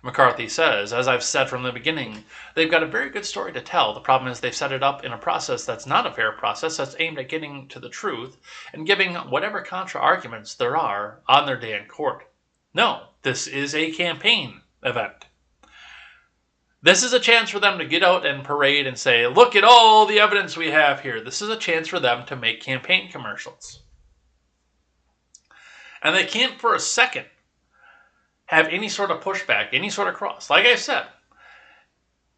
Speaker 1: McCarthy says, as I've said from the beginning, they've got a very good story to tell. The problem is they've set it up in a process that's not a fair process, that's aimed at getting to the truth and giving whatever contra-arguments there are on their day in court. No, this is a campaign event. This is a chance for them to get out and parade and say, look at all the evidence we have here. This is a chance for them to make campaign commercials. And they can't for a second have any sort of pushback, any sort of cross. Like I said,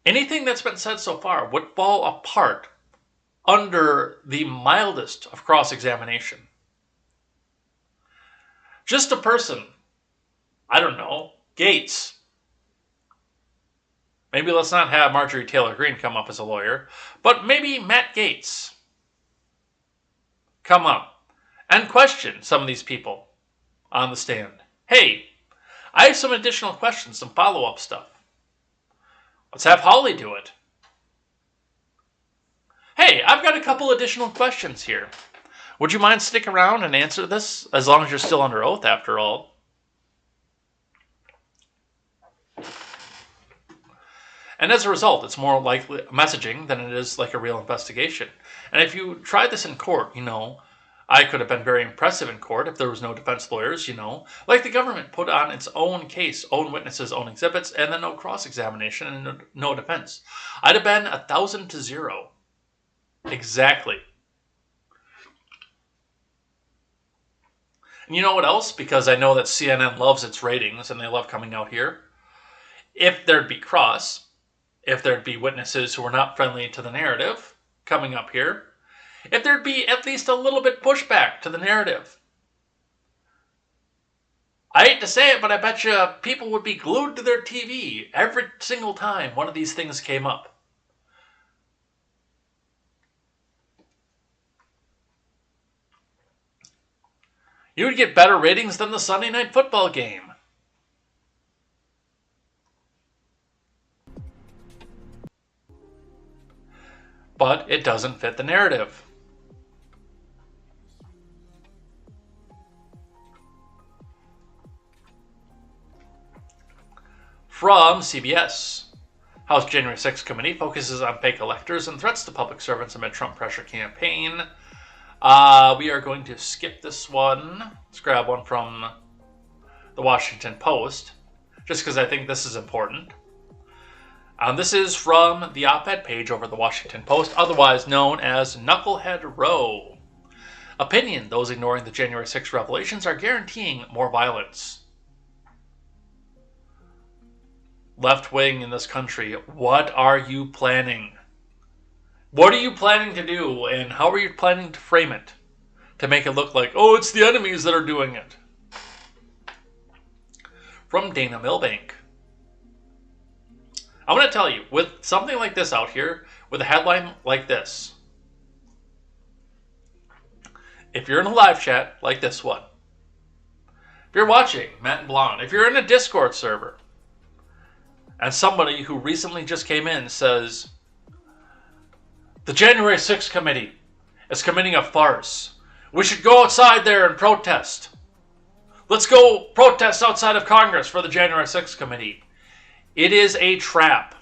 Speaker 1: anything that's been said so far would fall apart under the mildest of cross-examination. Just a person, I don't know, Gates. Maybe let's not have Marjorie Taylor Greene come up as a lawyer, but maybe Matt Gaetz come up and question some of these people on the stand. Hey, I have some additional questions, some follow-up stuff. Let's have Holly do it. Hey, I've got a couple additional questions here. Would you mind sticking around and answer this, as long as you're still under oath, after all? And as a result, it's more likely messaging than it is like a real investigation. And if you tried this in court, I could have been very impressive in court if there was no defense lawyers, like the government put on its own case, own witnesses, own exhibits, and then no cross-examination and no defense. I'd have been 1,000-0. Exactly. And you know what else? Because I know that CNN loves its ratings and they love coming out here. If there'd be if there'd be witnesses who were not friendly to the narrative coming up here, if there'd be at least a little bit pushback to the narrative. I hate to say it, but I bet you people would be glued to their TV every single time one of these things came up. You would get better ratings than the Sunday Night Football game. But it doesn't fit the narrative. From CBS. House January 6th committee focuses on fake electors and threats to public servants amid Trump pressure campaign. We are going to skip this one. Let's grab one from the Washington Post, just because I think this is important. This is from the op-ed page over the Washington Post, otherwise known as Knucklehead Row. Opinion: those ignoring the January 6th revelations are guaranteeing more violence. Left wing in this country, what are you planning? What are you planning to do, and how are you planning to frame it to make it look like, oh, it's the enemies that are doing it? From Dana Milbank. I'm going to tell you, with something like this out here, with a headline like this, if you're in a live chat like this one, if you're watching Matt and Blonde, if you're in a Discord server, and somebody who recently just came in says, the January 6th committee is committing a farce. We should go outside there and protest. Let's go protest outside of Congress for the January 6th committee. It is a trap.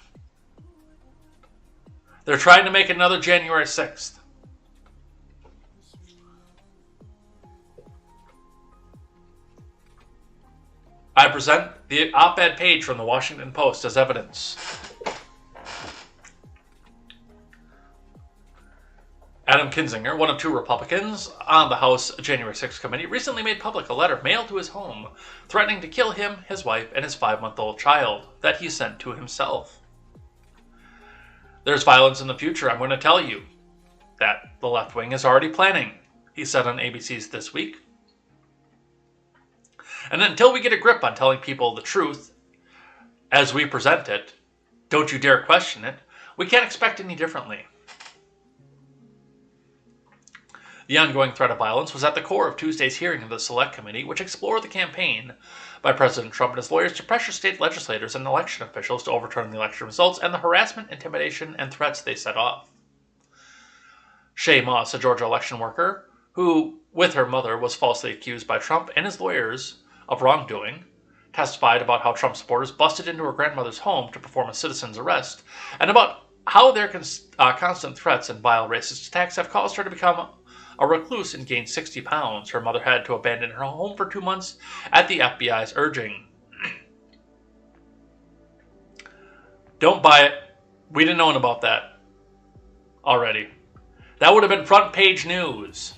Speaker 1: They're trying to make another January 6th. I present the op-ed page from the Washington Post as evidence. Adam Kinzinger, one of two Republicans on the House January 6th committee, recently made public a letter mailed to his home threatening to kill him, his wife, and his 5-month-old child that he sent to himself. There's violence in the future, I'm going to tell you that the left wing is already planning, he said on ABC's This Week. And until we get a grip on telling people the truth as we present it, don't you dare question it, we can't expect any differently. The ongoing threat of violence was at the core of Tuesday's hearing of the Select Committee, which explored the campaign by President Trump and his lawyers to pressure state legislators and election officials to overturn the election results and the harassment, intimidation, and threats they set off. Shay Moss, a Georgia election worker, who, with her mother, was falsely accused by Trump and his lawyers of wrongdoing, testified about how Trump supporters busted into her grandmother's home to perform a citizen's arrest, and about how their constant threats and vile racist attacks have caused her to become a recluse and gained 60 pounds. Her mother had to abandon her home for 2 months at the FBI's urging. Don't buy it. We didn't know about that already. That would have been front page news.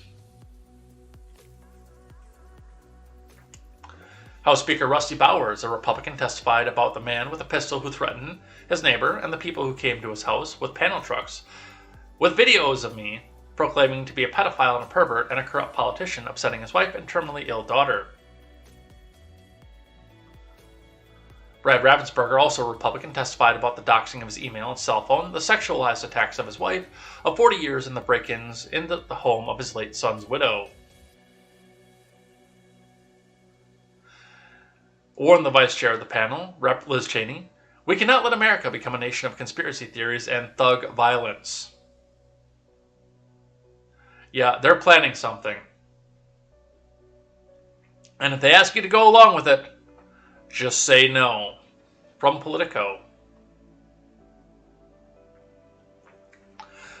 Speaker 1: House Speaker Rusty Bowers, a Republican, testified about the man with a pistol who threatened his neighbor and the people who came to his house with panel trucks, with videos of me proclaiming to be a pedophile and a pervert and a corrupt politician upsetting his wife and terminally ill daughter. Brad Ravensburger, also a Republican, testified about the doxing of his email and cell phone, the sexualized attacks of his wife of 40 years, and the break-ins into the home of his late son's widow. Warned the vice chair of the panel, Rep. Liz Cheney, "We cannot let America become a nation of conspiracy theories and thug violence." Yeah, they're planning something. And if they ask you to go along with it, just say no. From Politico.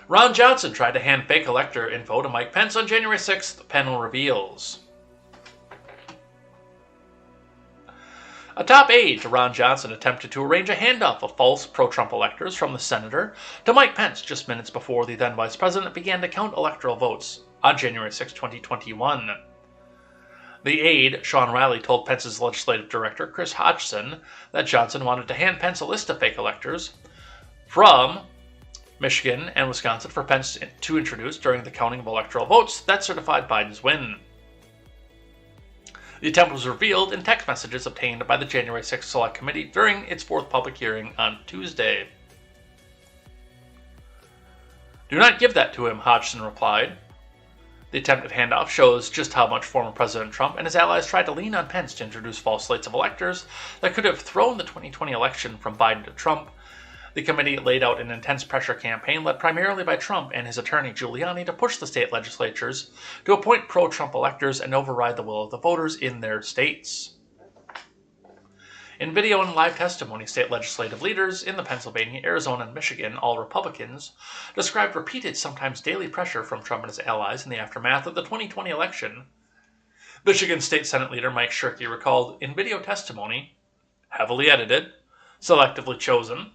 Speaker 1: Ron Johnson tried to hand fake elector info to Mike Pence on January 6th, panel reveals. A top aide to Ron Johnson attempted to arrange a handoff of false pro-Trump electors from the senator to Mike Pence just minutes before the then vice president began to count electoral votes on January 6, 2021. The aide, Sean Riley, told Pence's legislative director, Chris Hodgson, that Johnson wanted to hand Pence a list of fake electors from Michigan and Wisconsin for Pence to introduce during the counting of electoral votes that certified Biden's win. The attempt was revealed in text messages obtained by the January 6th Select Committee during its fourth public hearing on Tuesday. "Do not give that to him," Hodgson replied. The attempted handoff shows just how much former President Trump and his allies tried to lean on Pence to introduce false slates of electors that could have thrown the 2020 election from Biden to Trump. The committee laid out an intense pressure campaign led primarily by Trump and his attorney Giuliani to push the state legislatures to appoint pro-Trump electors and override the will of the voters in their states. In video and live testimony, state legislative leaders in the Pennsylvania, Arizona, and Michigan, all Republicans, described repeated, sometimes daily pressure from Trump and his allies in the aftermath of the 2020 election. Michigan State Senate leader Mike Shirkey recalled in video testimony, heavily edited, selectively chosen,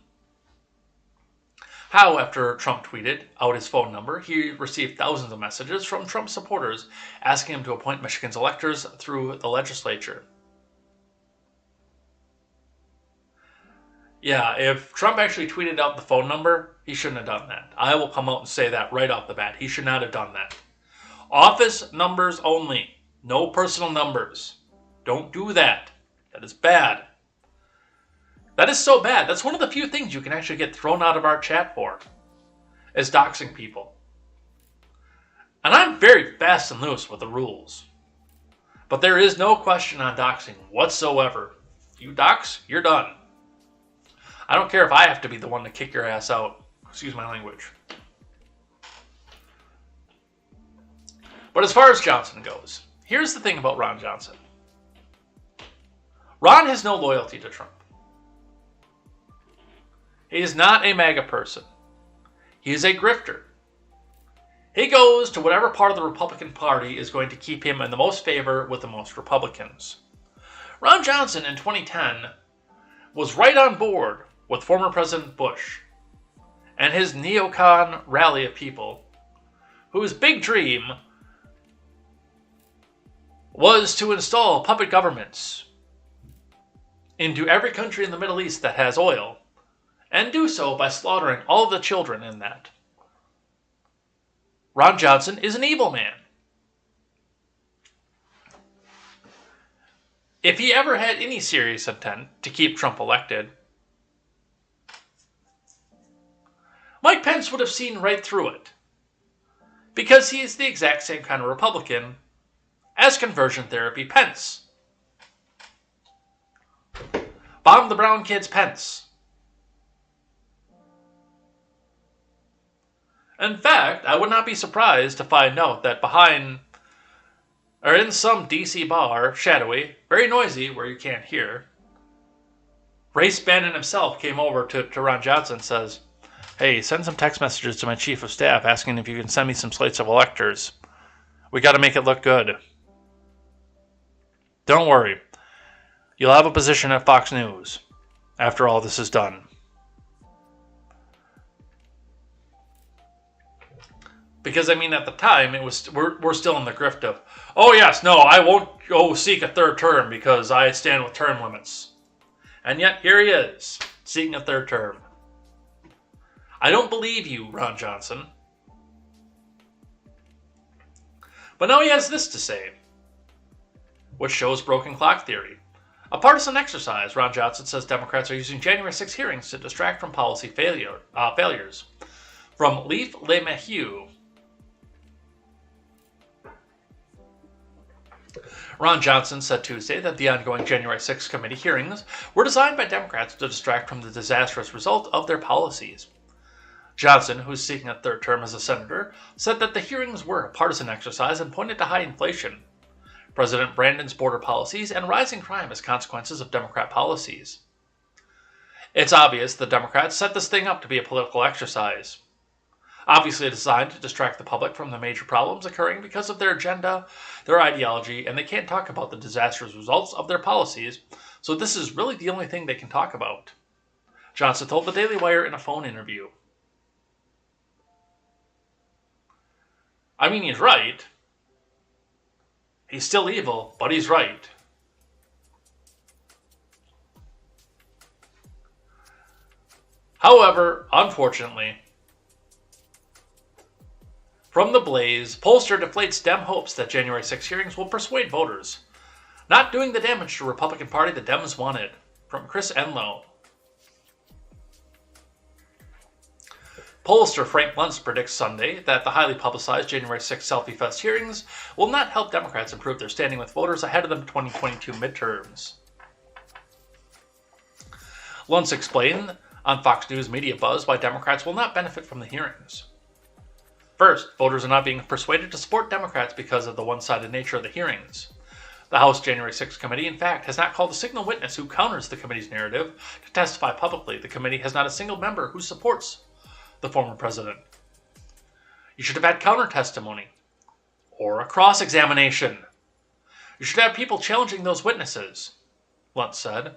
Speaker 1: how, after Trump tweeted out his phone number, he received thousands of messages from Trump supporters asking him to appoint Michigan's electors through the legislature. Yeah, if Trump actually tweeted out the phone number, he shouldn't have done that. I will come out and say that right off the bat. He should not have done that. Office numbers only. No personal numbers. Don't do that. That is bad. That is so bad. That's one of the few things you can actually get thrown out of our chat for, is doxing people. And I'm very fast and loose with the rules. But there is no question on doxing whatsoever. You dox, you're done. I don't care if I have to be the one to kick your ass out. Excuse my language. But as far as Johnson goes, here's the thing about Ron Johnson. Ron has no loyalty to Trump. He is not a MAGA person. He is a grifter. He goes to whatever part of the Republican Party is going to keep him in the most favor with the most Republicans. Ron Johnson in 2010 was right on board with former President Bush and his neocon rally of people whose big dream was to install puppet governments into every country in the Middle East that has oil, and do so by slaughtering all of the children in that. Ron Johnson is an evil man. If he ever had any serious intent to keep Trump elected, Mike Pence would have seen right through it, because he is the exact same kind of Republican as conversion therapy Pence. Bomb the brown kids Pence. In fact, I would not be surprised to find out that behind, or in some DC bar, shadowy, very noisy, where you can't hear, Race Bannon himself came over to Ron Johnson and says, "Hey, send some text messages to my chief of staff asking if you can send me some slates of electors. We got to make it look good. Don't worry. You'll have a position at Fox News after all this is done." Because, I mean, at the time, we're still in the grift of, oh, yes, no, I won't go seek a third term because I stand with term limits. And yet, here he is, seeking a third term. I don't believe you, Ron Johnson. But now he has this to say, which shows broken clock theory. A partisan exercise, Ron Johnson says Democrats are using January 6 hearings to distract from policy failures. From Leif LeMahieu, Ron Johnson said Tuesday that the ongoing January 6 committee hearings were designed by Democrats to distract from the disastrous result of their policies. Johnson, who is seeking a third term as a senator, said that the hearings were a partisan exercise and pointed to high inflation, President Brandon's border policies, and rising crime as consequences of Democrat policies. It's obvious the Democrats set this thing up to be a political exercise. Obviously designed to distract the public from the major problems occurring because of their agenda, their ideology, and they can't talk about the disastrous results of their policies, so this is really the only thing they can talk about, Johnson told the Daily Wire in a phone interview. I mean, he's right. He's still evil, but he's right. However, unfortunately, from the Blaze, pollster deflates Dem hopes that January 6 hearings will persuade voters, not doing the damage to Republican Party the Dems wanted. From Chris Enlow. Pollster Frank Luntz predicts Sunday that the highly publicized January 6 Selfie Fest hearings will not help Democrats improve their standing with voters ahead of the 2022 midterms. Luntz explained on Fox News Media Buzz why Democrats will not benefit from the hearings. First, voters are not being persuaded to support Democrats because of the one-sided nature of the hearings. The House January 6 committee, in fact, has not called a single witness who counters the committee's narrative to testify publicly. The committee has not a single member who supports the former president. You should have had counter-testimony or a cross-examination. You should have people challenging those witnesses, Luntz said.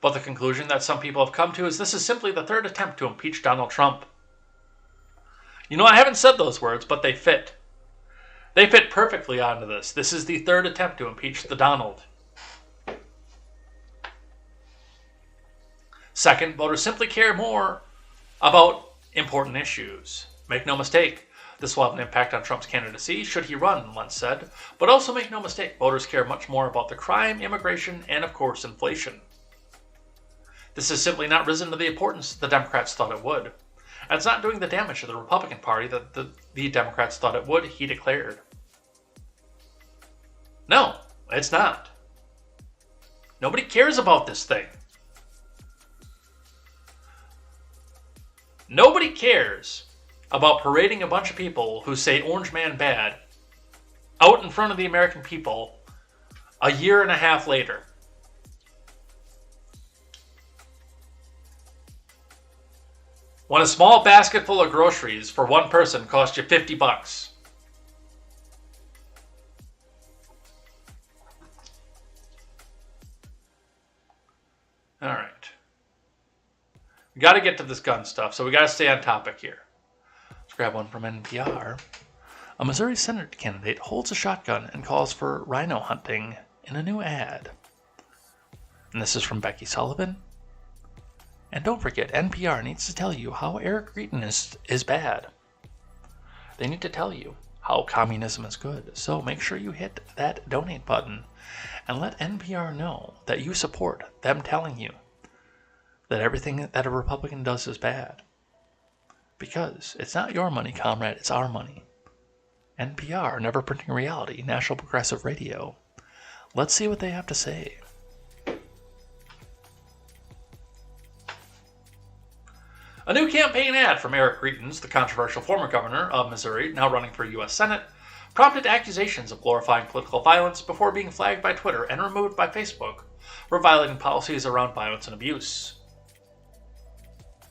Speaker 1: But the conclusion that some people have come to is this is simply the third attempt to impeach Donald Trump. You know, I haven't said those words, but they fit. They fit perfectly onto this. This is the third attempt to impeach the Donald. Second, voters simply care more about important issues. Make no mistake, this will have an impact on Trump's candidacy, should he run, Luntz said. But also make no mistake, voters care much more about the crime, immigration, and of course, inflation. This has simply not risen to the importance the Democrats thought it would. And it's not doing the damage to the Republican Party that the Democrats thought it would, he declared. No, it's not. Nobody cares about this thing. Nobody cares about parading a bunch of people who say Orange Man bad out in front of the American people a year and a half later. When a small basket full of groceries for one person costs you $50. All right. We got to get to this gun stuff, so we got to stay on topic here. Let's grab one from NPR. A Missouri Senate candidate holds a shotgun and calls for rhino hunting in a new ad. And this is from Becky Sullivan. And don't forget, NPR needs to tell you how Eric Greeton is bad. They need to tell you how communism is good. So make sure you hit that donate button and let NPR know that you support them telling you that everything that a Republican does is bad. Because it's not your money, comrade, it's our money. NPR, Never Printing Reality, National Progressive Radio. Let's see what they have to say. A new campaign ad from Eric Greitens, the controversial former governor of Missouri, now running for U.S. Senate, prompted accusations of glorifying political violence before being flagged by Twitter and removed by Facebook for violating policies around violence and abuse.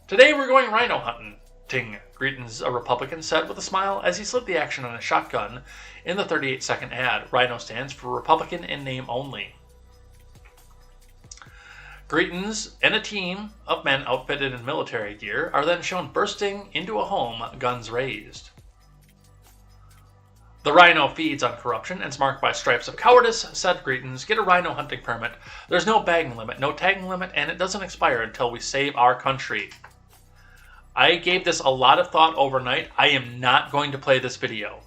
Speaker 1: Today we're going rhino hunting, Greitens, a Republican, said with a smile as he slid the action on a shotgun in the 38-second ad. Rhino stands for Republican in name only. Greitens and a team of men outfitted in military gear are then shown bursting into a home, guns raised. The rhino feeds on corruption and is marked by stripes of cowardice, said Greetings. Get a rhino hunting permit. There's no bagging limit, no tagging limit, and it doesn't expire until we save our country. I gave this a lot of thought overnight. I am not going to play this video.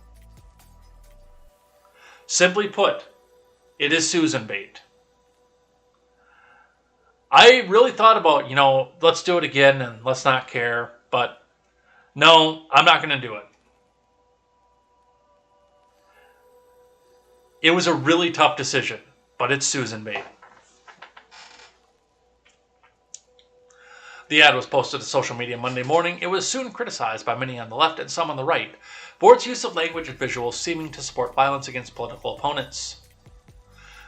Speaker 1: Simply put, it is Susan bait. I really thought about, let's do it again and let's not care. But no, I'm not going to do it. It was a really tough decision, but it's Susan bait. The ad was posted to social media Monday morning. It was soon criticized by many on the left and some on the right for its use of language and visuals seeming to support violence against political opponents.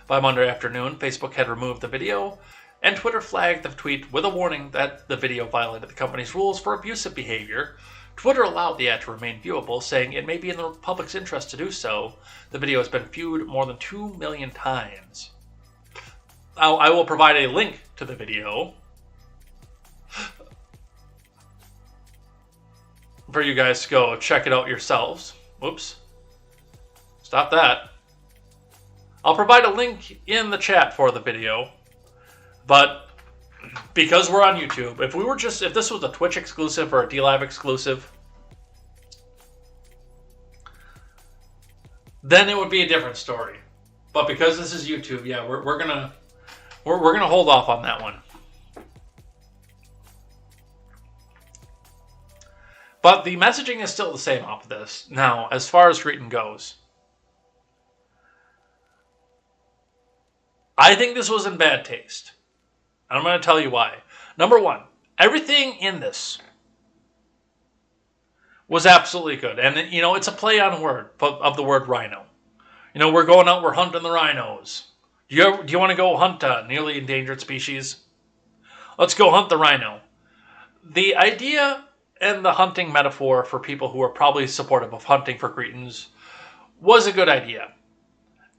Speaker 1: By Monday afternoon, Facebook had removed the video, and Twitter flagged the tweet with a warning that the video violated the company's rules for abusive behavior. Twitter allowed the ad to remain viewable, saying it may be in the public's interest to do so. The video has been viewed more than 2 million times. Now, I will provide a link to the video for you guys to go check it out yourselves. Whoops. Stop that. I'll provide a link in the chat for the video, but because we're on YouTube, if this was a Twitch exclusive or a DLive exclusive, then it would be a different story. But because this is YouTube, yeah, we're gonna hold off on that one. But the messaging is still the same off of this. Now, as far as Greeting goes, I think this was in bad taste. And I'm going to tell you why. Number one, everything in this was absolutely good. And, it's a play on word of the word rhino. We're going out, we're hunting the rhinos. Do you want to go hunt a nearly endangered species? Let's go hunt the rhino. The idea and the hunting metaphor for people who are probably supportive of hunting for Greetings was a good idea.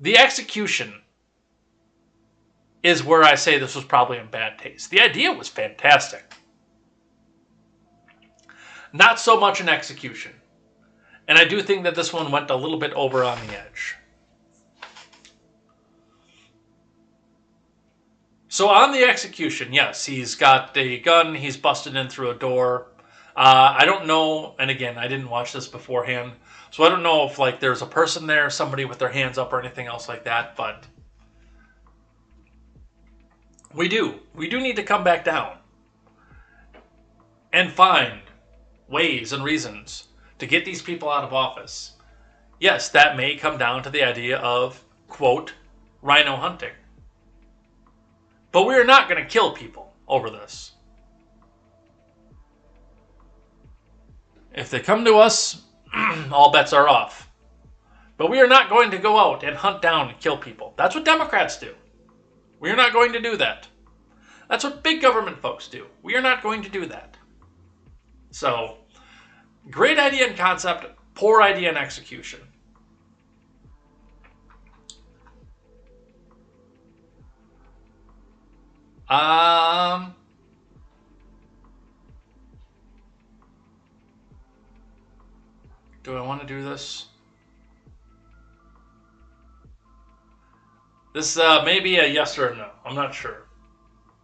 Speaker 1: The execution is where I say this was probably in bad taste. The idea was fantastic. Not so much an execution. And I do think that this one went a little bit over on the edge. So on the execution, yes, he's got a gun, he's busted in through a door. I don't know, and again, I didn't watch this beforehand, so I don't know if there's a person there, somebody with their hands up or anything else like that, but we do need to come back down and find ways and reasons to get these people out of office. Yes, that may come down to the idea of, quote, rhino hunting. But we are not going to kill people over this. If they come to us, all bets are off. But we are not going to go out and hunt down and kill people. That's what Democrats do. We are not going to do that. That's what big government folks do. We are not going to do that. So, great idea and concept, poor idea and execution. Do I want to do this? This may be a yes or a no. I'm not sure.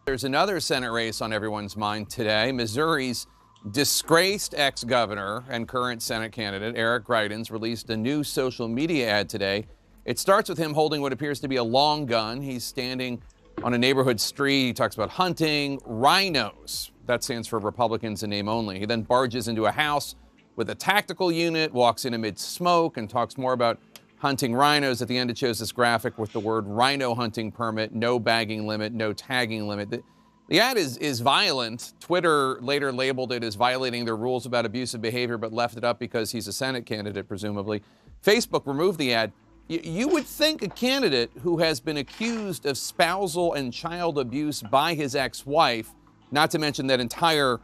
Speaker 7: There's another Senate race on everyone's mind today. Missouri's disgraced ex-governor and current Senate candidate Eric Greitens released a new social media ad today. It starts with him holding what appears to be a long gun. He's standing on a neighborhood street. He talks about hunting rhinos. That stands for Republicans in name only. He then barges into a house with a tactical unit, walks in amid smoke, and talks more about hunting rhinos. At the end, it shows this graphic with the word rhino hunting permit, no bagging limit, no tagging limit. The ad is violent. Twitter later labeled it as violating their rules about abusive behavior, but left it up because he's a Senate candidate, presumably. Facebook removed the ad. You would think a candidate who has been accused of spousal and child abuse by his ex-wife, not to mention that entire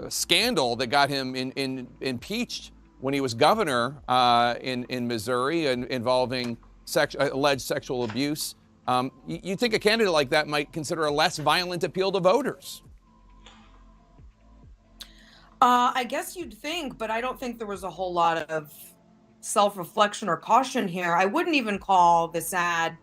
Speaker 7: scandal that got him impeached when he was governor in Missouri involving alleged sexual abuse, you'd think a candidate like that might consider a less violent appeal to voters.
Speaker 8: I guess you'd think, but I don't think there was a whole lot of self-reflection or caution here. I wouldn't even call this ad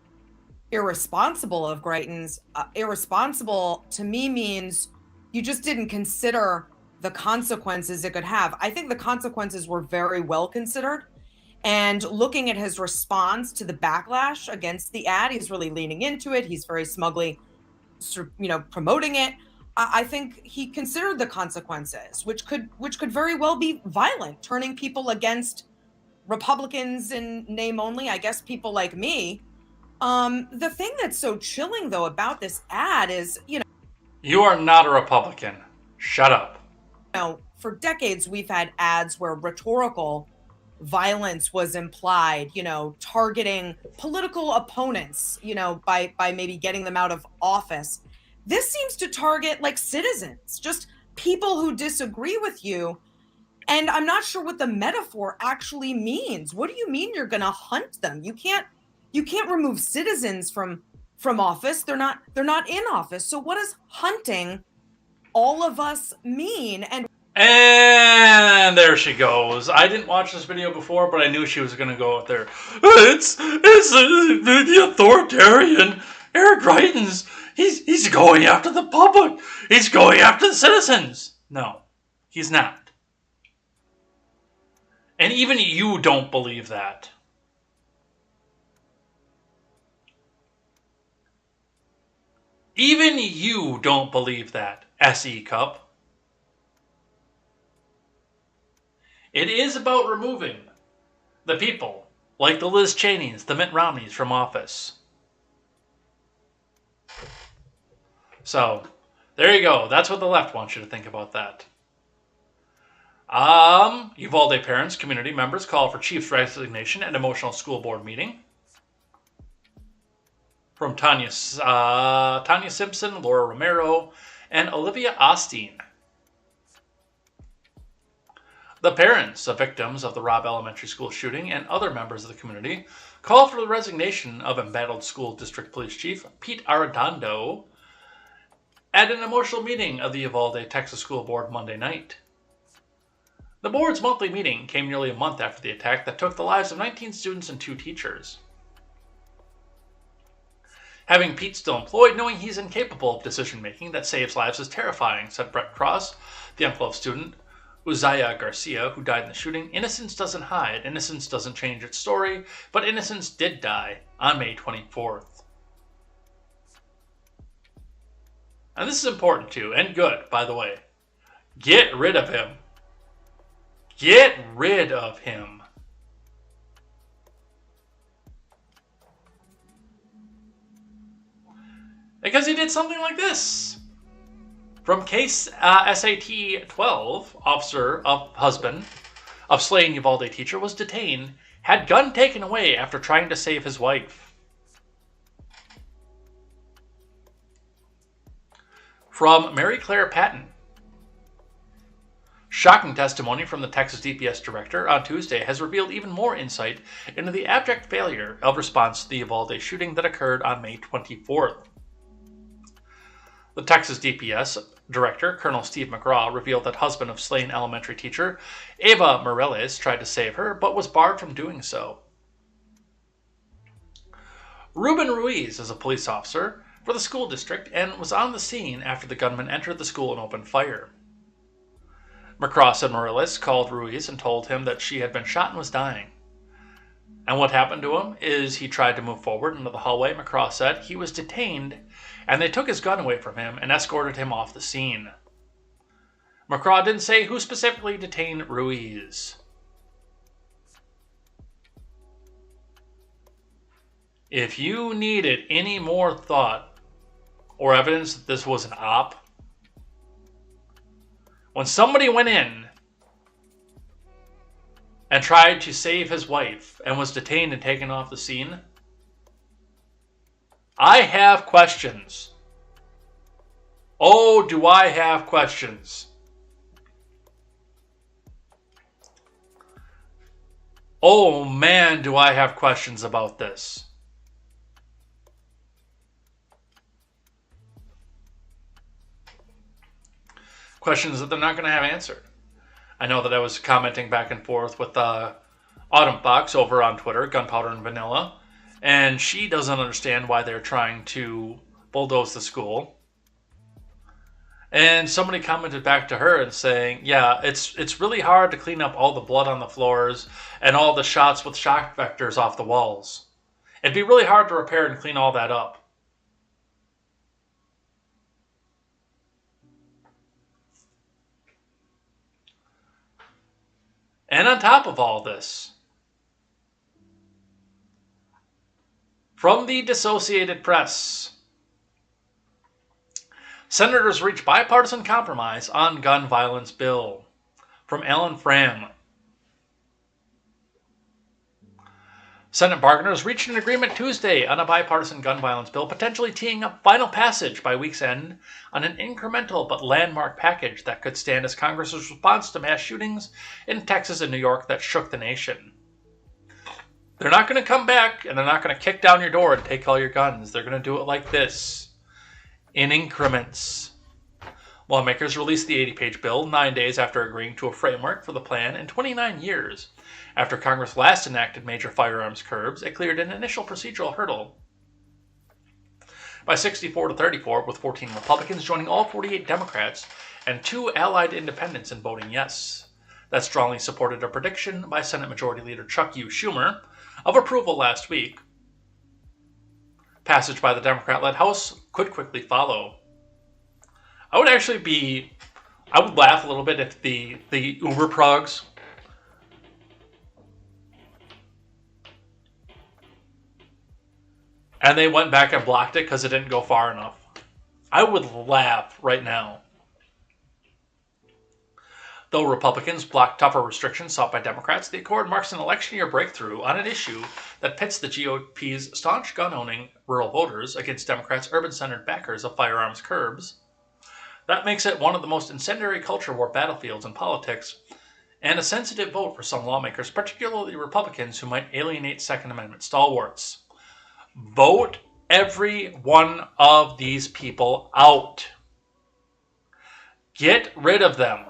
Speaker 8: irresponsible of Greitens. Irresponsible to me means you just didn't consider the consequences it could have. I think the consequences were very well considered. And looking at his response to the backlash against the ad, he's really leaning into it. He's very smugly, promoting it. I think he considered the consequences, which could very well be violent, turning people against Republicans in name only, I guess people like me. The thing that's so chilling, though, about this ad is,
Speaker 1: You are not a Republican. Shut up.
Speaker 8: For decades, we've had ads where rhetorical violence was implied, targeting political opponents, by maybe getting them out of office. This seems to target like citizens, just people who disagree with you. And I'm not sure what the metaphor actually means. What do you mean you're going to hunt them? You can't remove citizens from office. They're not in office. So what does hunting all of us mean?
Speaker 1: And there she goes. I didn't watch this video before, but I knew she was going to go out there. It's the authoritarian Eric Greitens. He's going after the public. He's going after the citizens. No, he's not. And even you don't believe that. Even you don't believe that, SE Cup. It is about removing the people, like the Liz Cheneys, the Mitt Romneys, from office. So, there you go. That's what the left wants you to think about that. Uvalde parents, community members call for chief's resignation at emotional school board meeting. From Tanya Simpson, Laura Romero, and Olivia Osteen. The parents of victims of the Robb Elementary School shooting and other members of the community call for the resignation of embattled school district police chief Pete Arredondo at an emotional meeting of the Uvalde, Texas School Board Monday night. The board's monthly meeting came nearly a month after the attack that took the lives of 19 students and 2 teachers. Having Pete still employed, knowing he's incapable of decision-making that saves lives is terrifying, said Brett Cross, the uncle of student Uzziah Garcia, who died in the shooting. Innocence doesn't hide. Innocence doesn't change its story, but innocence did die on May 24th. And this is important too, and good, by the way. Get rid of him. Get rid of him. Because he did something like this. From case SAT 12, officer of husband of slain Uvalde teacher was detained, had gun taken away after trying to save his wife. From Mary Claire Patton. Shocking testimony from the Texas DPS director on Tuesday has revealed even more insight into the abject failure of response to the Uvalde shooting that occurred on May 24th. The Texas DPS director, Colonel Steve McGraw, revealed that husband of slain elementary teacher Eva Morales tried to save her, but was barred from doing so. Ruben Ruiz is a police officer for the school district and was on the scene after the gunman entered the school and opened fire. McGraw said Morales called Ruiz and told him that she had been shot and was dying. And what happened to him is he tried to move forward into the hallway. McGraw said he was detained and they took his gun away from him and escorted him off the scene. McGraw didn't say who specifically detained Ruiz. If you needed any more thought or evidence that this was an op, when somebody went in and tried to save his wife and was detained and taken off the scene, I have questions. Oh, do I have questions? Oh man, do I have questions about this. Questions that they're not going to have answered. I know that I was commenting back and forth with Autumn Fox over on Twitter, Gunpowder and Vanilla, and she doesn't understand why they're trying to bulldoze the school. And somebody commented back to her and saying, yeah, it's really hard to clean up all the blood on the floors and all the shots with shock vectors off the walls. It'd be really hard to repair and clean all that up. And on top of all this, from the Dissociated Press, senators reach bipartisan compromise on gun violence bill. From Alan Fram. Senate bargainers reached an agreement Tuesday on a bipartisan gun violence bill, potentially teeing up final passage by week's end on an incremental but landmark package that could stand as Congress's response to mass shootings in Texas and New York that shook the nation. They're not going to come back, and they're not going to kick down your door and take all your guns. They're going to do it like this, in increments. Lawmakers released the 80-page bill 9 days after agreeing to a framework for the plan and 29 years after Congress last enacted major firearms curbs. It cleared an initial procedural hurdle by 64-34, with 14 Republicans joining all 48 Democrats and 2 allied independents in voting yes. That strongly supported a prediction by Senate Majority Leader Chuck U. Schumer of approval last week. Passage by the Democrat-led House could quickly follow. I would laugh a little bit if the Uber progs and they went back and blocked it because it didn't go far enough. I would laugh right now. Though Republicans blocked tougher restrictions sought by Democrats, the accord marks an election year breakthrough on an issue that pits the GOP's staunch gun-owning rural voters against Democrats' urban-centered backers of firearms curbs. That makes it one of the most incendiary culture war battlefields in politics, and a sensitive vote for some lawmakers, particularly Republicans who might alienate Second Amendment stalwarts. Vote every one of these people out. Get rid of them.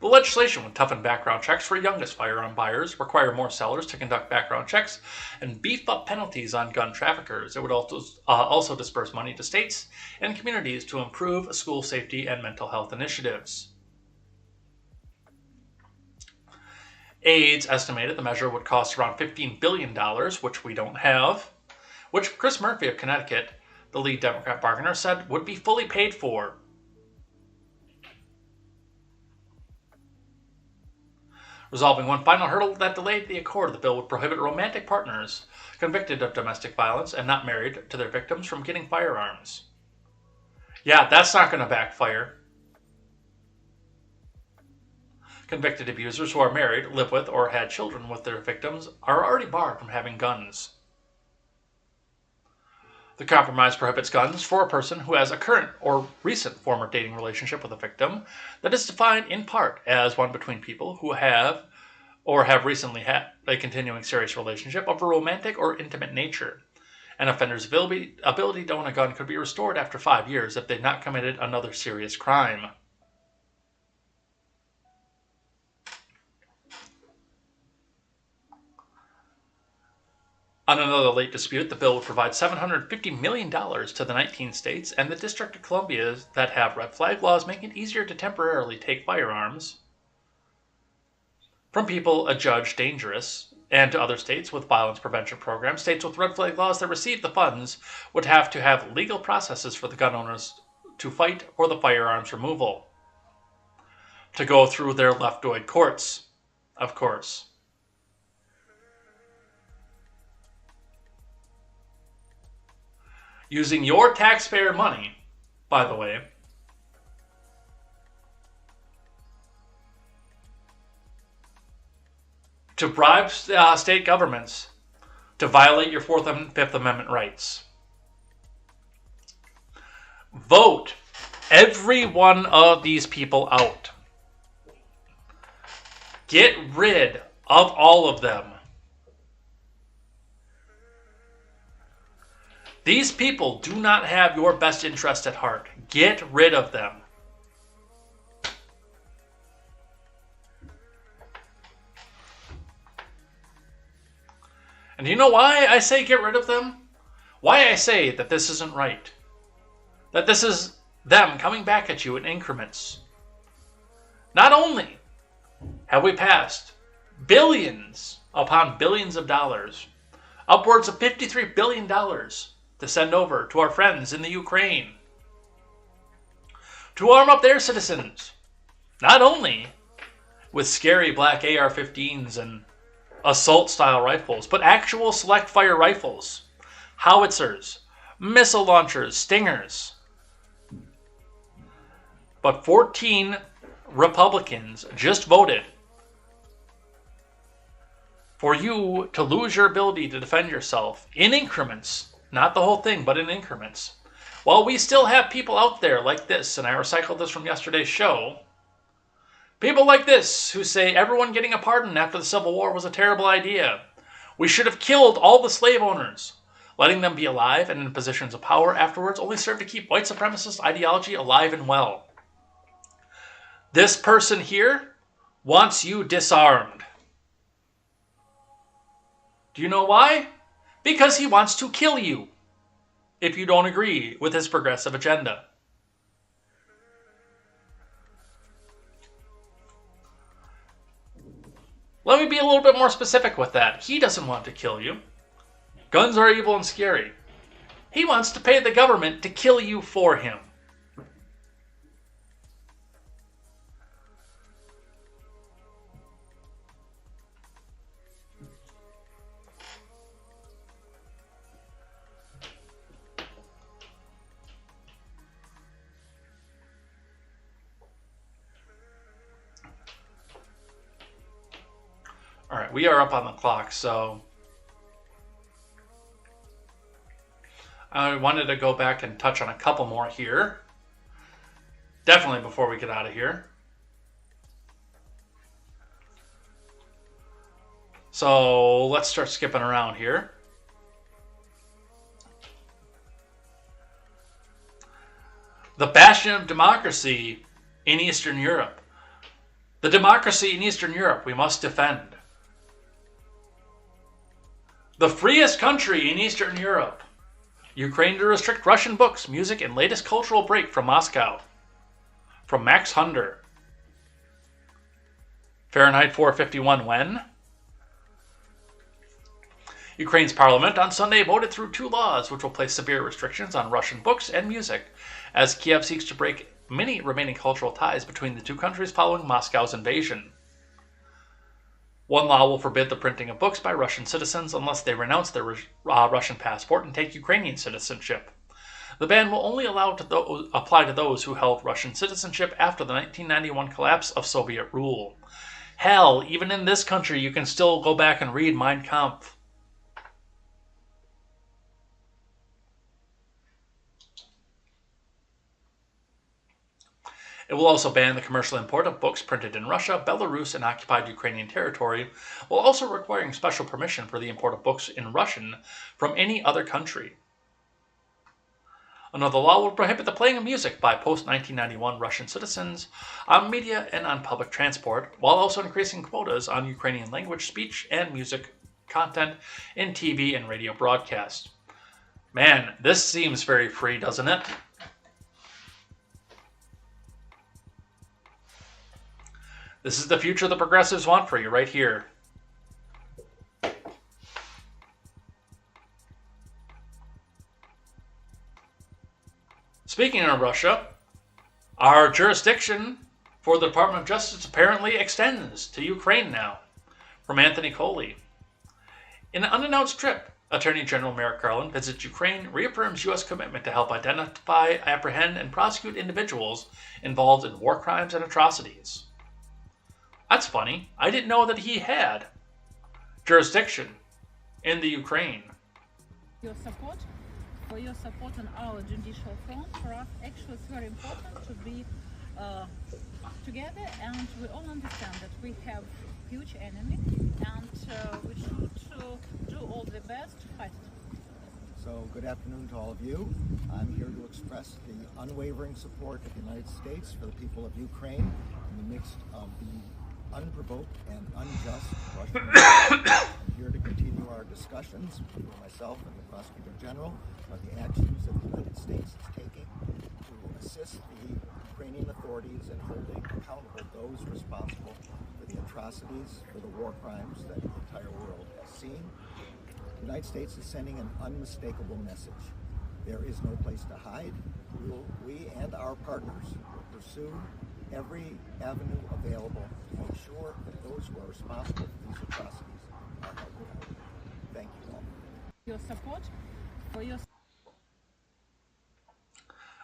Speaker 1: The legislation would toughen background checks for youngest firearm buyers, require more sellers to conduct background checks, and beef up penalties on gun traffickers. It would also disperse money to states and communities to improve school safety and mental health initiatives. Aides estimated the measure would cost around $15 billion, which we don't have, which Chris Murphy of Connecticut, the lead Democrat bargainer, said would be fully paid for. Resolving one final hurdle that delayed the accord, the bill would prohibit romantic partners convicted of domestic violence and not married to their victims from getting firearms. Yeah, that's not going to backfire. Convicted abusers who are married, live with, or had children with their victims are already barred from having guns. The compromise prohibits guns for a person who has a current or recent former dating relationship with a victim that is defined in part as one between people who have or have recently had a continuing serious relationship of a romantic or intimate nature. An offender's ability to own a gun could be restored after 5 years if they've not committed another serious crime. On another late dispute, the bill would provide $750 million to the 19 states and the District of Columbia that have red flag laws, making it easier to temporarily take firearms from people adjudged dangerous, and to other states with violence prevention programs. States with red flag laws that receive the funds would have to have legal processes for the gun owners to fight for the firearms removal, to go through their leftoid courts, of course. Using your taxpayer money, by the way, to bribe state governments to violate your Fourth and Fifth Amendment rights. Vote every one of these people out. Get rid of all of them. These people do not have your best interest at heart. Get rid of them. And do you know why I say get rid of them? Why I say that this isn't right? That this is them coming back at you in increments. Not only have we passed billions upon billions of dollars, upwards of $53 billion to send over to our friends in the Ukraine, to arm up their citizens, not only with scary black AR-15s and assault-style rifles, but actual select-fire rifles, howitzers, missile launchers, stingers. But 14 Republicans just voted for you to lose your ability to defend yourself in increments, not the whole thing, but in increments. While we still have people out there like this, and I recycled this from yesterday's show, people like this who say everyone getting a pardon after the Civil War was a terrible idea. We should have killed all the slave owners. Letting them be alive and in positions of power afterwards only served to keep white supremacist ideology alive and well. This person here wants you disarmed. Do you know why? Because he wants to kill you if you don't agree with his progressive agenda. Let me be a little bit more specific with that. He doesn't want to kill you. Guns are evil and scary. He wants to pay the government to kill you for him. All right, we are up on the clock, so I wanted to go back and touch on a couple more here. Definitely before we get out of here. So let's start skipping around here. The bastion of democracy in Eastern Europe. The democracy in Eastern Europe we must defend. The freest country in Eastern Europe. Ukraine to restrict Russian books, music, and latest cultural break from Moscow. From Max Hunder. Fahrenheit 451 when? Ukraine's parliament on Sunday voted through 2 laws which will place severe restrictions on Russian books and music as Kiev seeks to break many remaining cultural ties between the two countries following Moscow's invasion. One law will forbid the printing of books by Russian citizens unless they renounce their Russian passport and take Ukrainian citizenship. The ban will only apply to those who held Russian citizenship after the 1991 collapse of Soviet rule. Hell, even in this country you can still go back and read Mein Kampf. It will also ban the commercial import of books printed in Russia, Belarus, and occupied Ukrainian territory, while also requiring special permission for the import of books in Russian from any other country. Another law will prohibit the playing of music by post-1991 Russian citizens on media and on public transport, while also increasing quotas on Ukrainian language, speech, and music content in TV and radio broadcast. Man, this seems very free, doesn't it? This is the future the progressives want for you right here. Speaking of Russia, our jurisdiction for the Department of Justice apparently extends to Ukraine now. From Anthony Coley. In an unannounced trip, Attorney General Merrick Garland visits Ukraine, reaffirms U.S. commitment to help identify, apprehend, and prosecute individuals involved in war crimes and atrocities. That's funny. I didn't know that he had jurisdiction in the Ukraine.
Speaker 9: For your support on our judicial front. For us, actually, it's very important to be together, and we all understand that we have huge enemy, and we should do all the best to fight it.
Speaker 10: So, good afternoon to all of you. I'm here to express the unwavering support of the United States for the people of Ukraine in the midst of the unprovoked and unjust Russian invasion. I'm here to continue our discussions with myself and the Prosecutor General about the actions that the United States is taking to assist the Ukrainian authorities in holding accountable those responsible for the atrocities, for the war crimes that the entire world has seen. The United States is sending an unmistakable message. There is no place to hide. We and our partners will pursue every avenue available to make sure that those who are responsible for these atrocities are held accountable. Thank you all.
Speaker 9: Your support for your.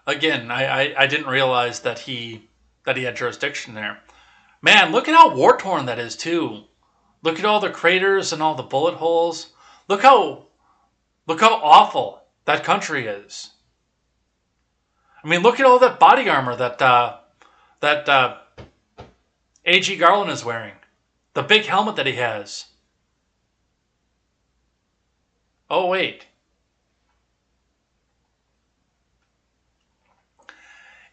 Speaker 1: Again, I didn't realize that he had jurisdiction there. Man, look at how war-torn that is, too. Look at all the craters and all the bullet holes. Look how awful that country is. I mean, look at all that body armor that A.G. Garland is wearing. The big helmet that he has. Oh, wait.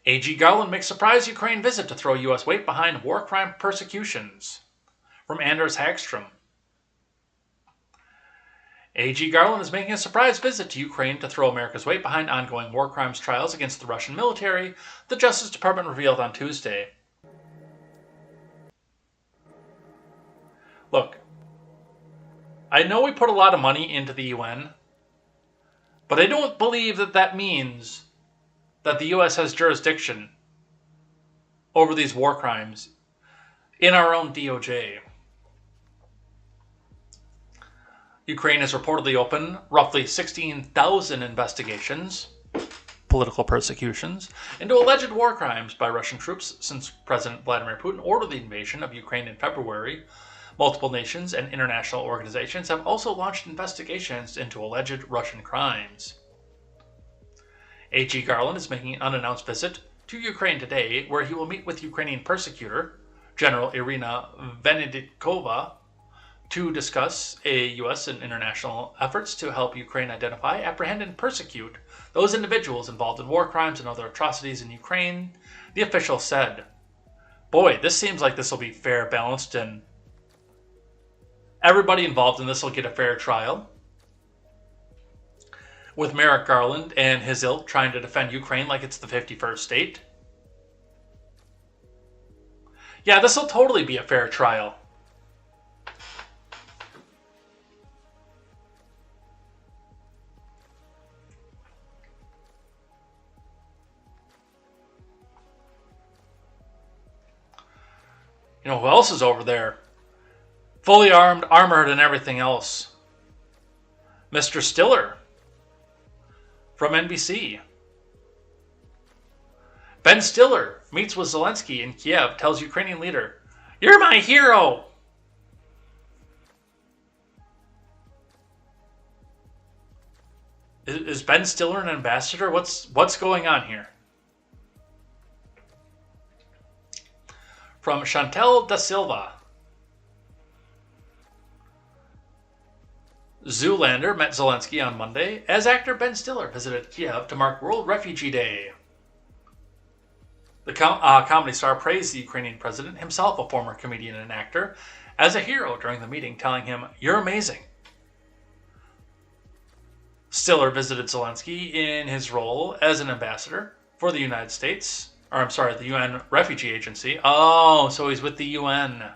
Speaker 1: A.G. Garland makes surprise Ukraine visit to throw U.S. weight behind war crime persecutions. From Anders Hagstrom. A.G. Garland is making a surprise visit to Ukraine to throw America's weight behind ongoing war crimes trials against the Russian military, the Justice Department revealed on Tuesday. Look, I know we put a lot of money into the UN, but I don't believe that means that the U.S. has jurisdiction over these war crimes in our own DOJ. Ukraine has reportedly opened roughly 16,000 investigations, political persecutions, into alleged war crimes by Russian troops since President Vladimir Putin ordered the invasion of Ukraine in February. Multiple nations and international organizations have also launched investigations into alleged Russian crimes. A.G. Garland is making an unannounced visit to Ukraine today, where he will meet with Ukrainian persecutor General Irina Venediktova to discuss U.S. and international efforts to help Ukraine identify, apprehend, and persecute those individuals involved in war crimes and other atrocities in Ukraine, the official said. Boy, this seems like this will be fair, balanced, and everybody involved in this will get a fair trial. With Merrick Garland and his ilk trying to defend Ukraine like it's the 51st state. Yeah, this will totally be a fair trial. You know who else is over there? Fully armed, armored, and everything else. Mr. Stiller from NBC. Ben Stiller meets with Zelensky in Kiev, tells Ukrainian leader, "You're my hero!" Is Ben Stiller an ambassador? What's going on here? From Chantel da Silva. Zoolander met Zelensky on Monday as actor Ben Stiller visited Kiev to mark World Refugee Day. The comedy star praised the Ukrainian president, himself a former comedian and actor, as a hero during the meeting, telling him, "You're amazing." Stiller visited Zelensky in his role as an ambassador for the United States, the UN Refugee Agency. Oh, so he's with the UN.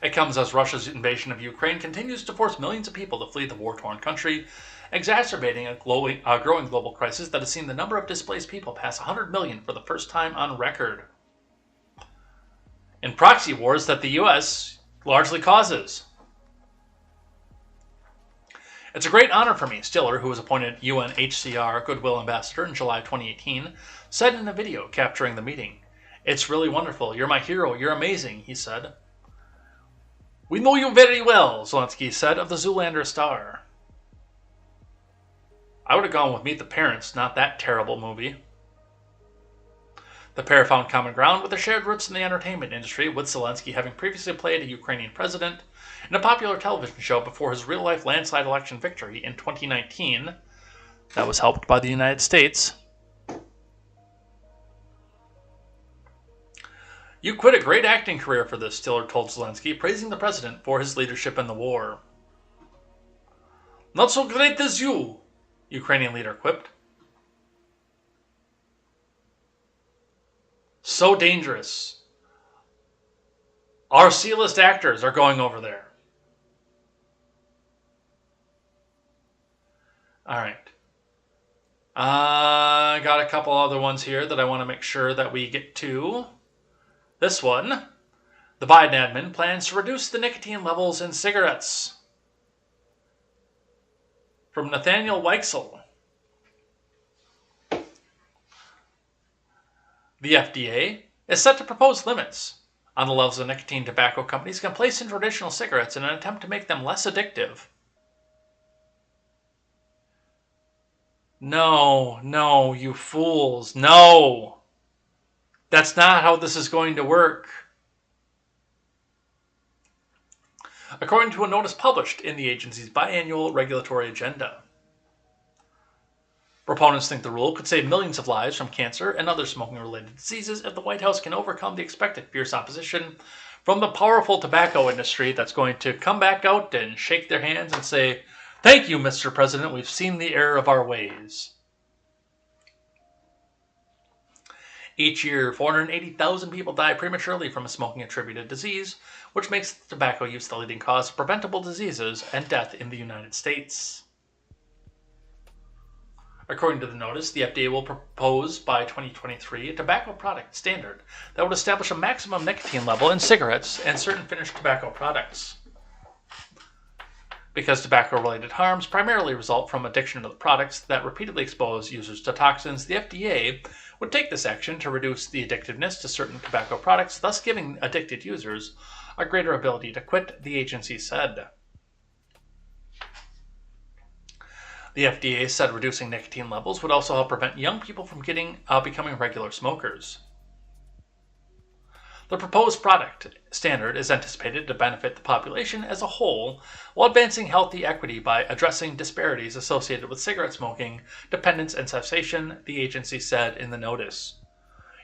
Speaker 1: It comes as Russia's invasion of Ukraine continues to force millions of people to flee the war-torn country, exacerbating a growing global crisis that has seen the number of displaced people pass 100 million for the first time on record. In proxy wars that the U.S. largely causes. It's a great honor for me, Stiller, who was appointed UNHCR Goodwill Ambassador in July 2018, said in a video capturing the meeting. "It's really wonderful. You're my hero. You're amazing," he said. "We know you very well," Zelensky said of the Zoolander star. I would have gone with Meet the Parents, not that terrible movie. The pair found common ground with their shared roots in the entertainment industry, with Zelensky having previously played a Ukrainian president in a popular television show before his real-life landslide election victory in 2019. That was helped by the United States. You quit a great acting career for this, Tiller told Zelensky, praising the president for his leadership in the war. Not so great as you, Ukrainian leader quipped. So dangerous. Our C-list actors are going over there. All right. I got a couple other ones here that I want to make sure that we get to. This one. The Biden admin plans to reduce the nicotine levels in cigarettes. From Nathaniel Weichsel. The FDA is set to propose limits on the levels of nicotine tobacco companies can place in traditional cigarettes in an attempt to make them less addictive. No, you fools. No. That's not how this is going to work. According to a notice published in the agency's biannual regulatory agenda. Proponents think the rule could save millions of lives from cancer and other smoking-related diseases if the White House can overcome the expected fierce opposition from the powerful tobacco industry that's going to come back out and shake their hands and say, "Thank you, Mr. President, we've seen the error of our ways." Each year, 480,000 people die prematurely from a smoking-attributed disease, which makes tobacco use the leading cause of preventable diseases and death in the United States. According to the notice, the FDA will propose by 2023 a tobacco product standard that would establish a maximum nicotine level in cigarettes and certain finished tobacco products. Because tobacco-related harms primarily result from addiction to the products that repeatedly expose users to toxins, the FDA would take this action to reduce the addictiveness to certain tobacco products, thus giving addicted users a greater ability to quit, the agency said. The FDA said reducing nicotine levels would also help prevent young people from becoming regular smokers. The proposed product standard is anticipated to benefit the population as a whole while advancing healthy equity by addressing disparities associated with cigarette smoking, dependence, and cessation, the agency said in the notice.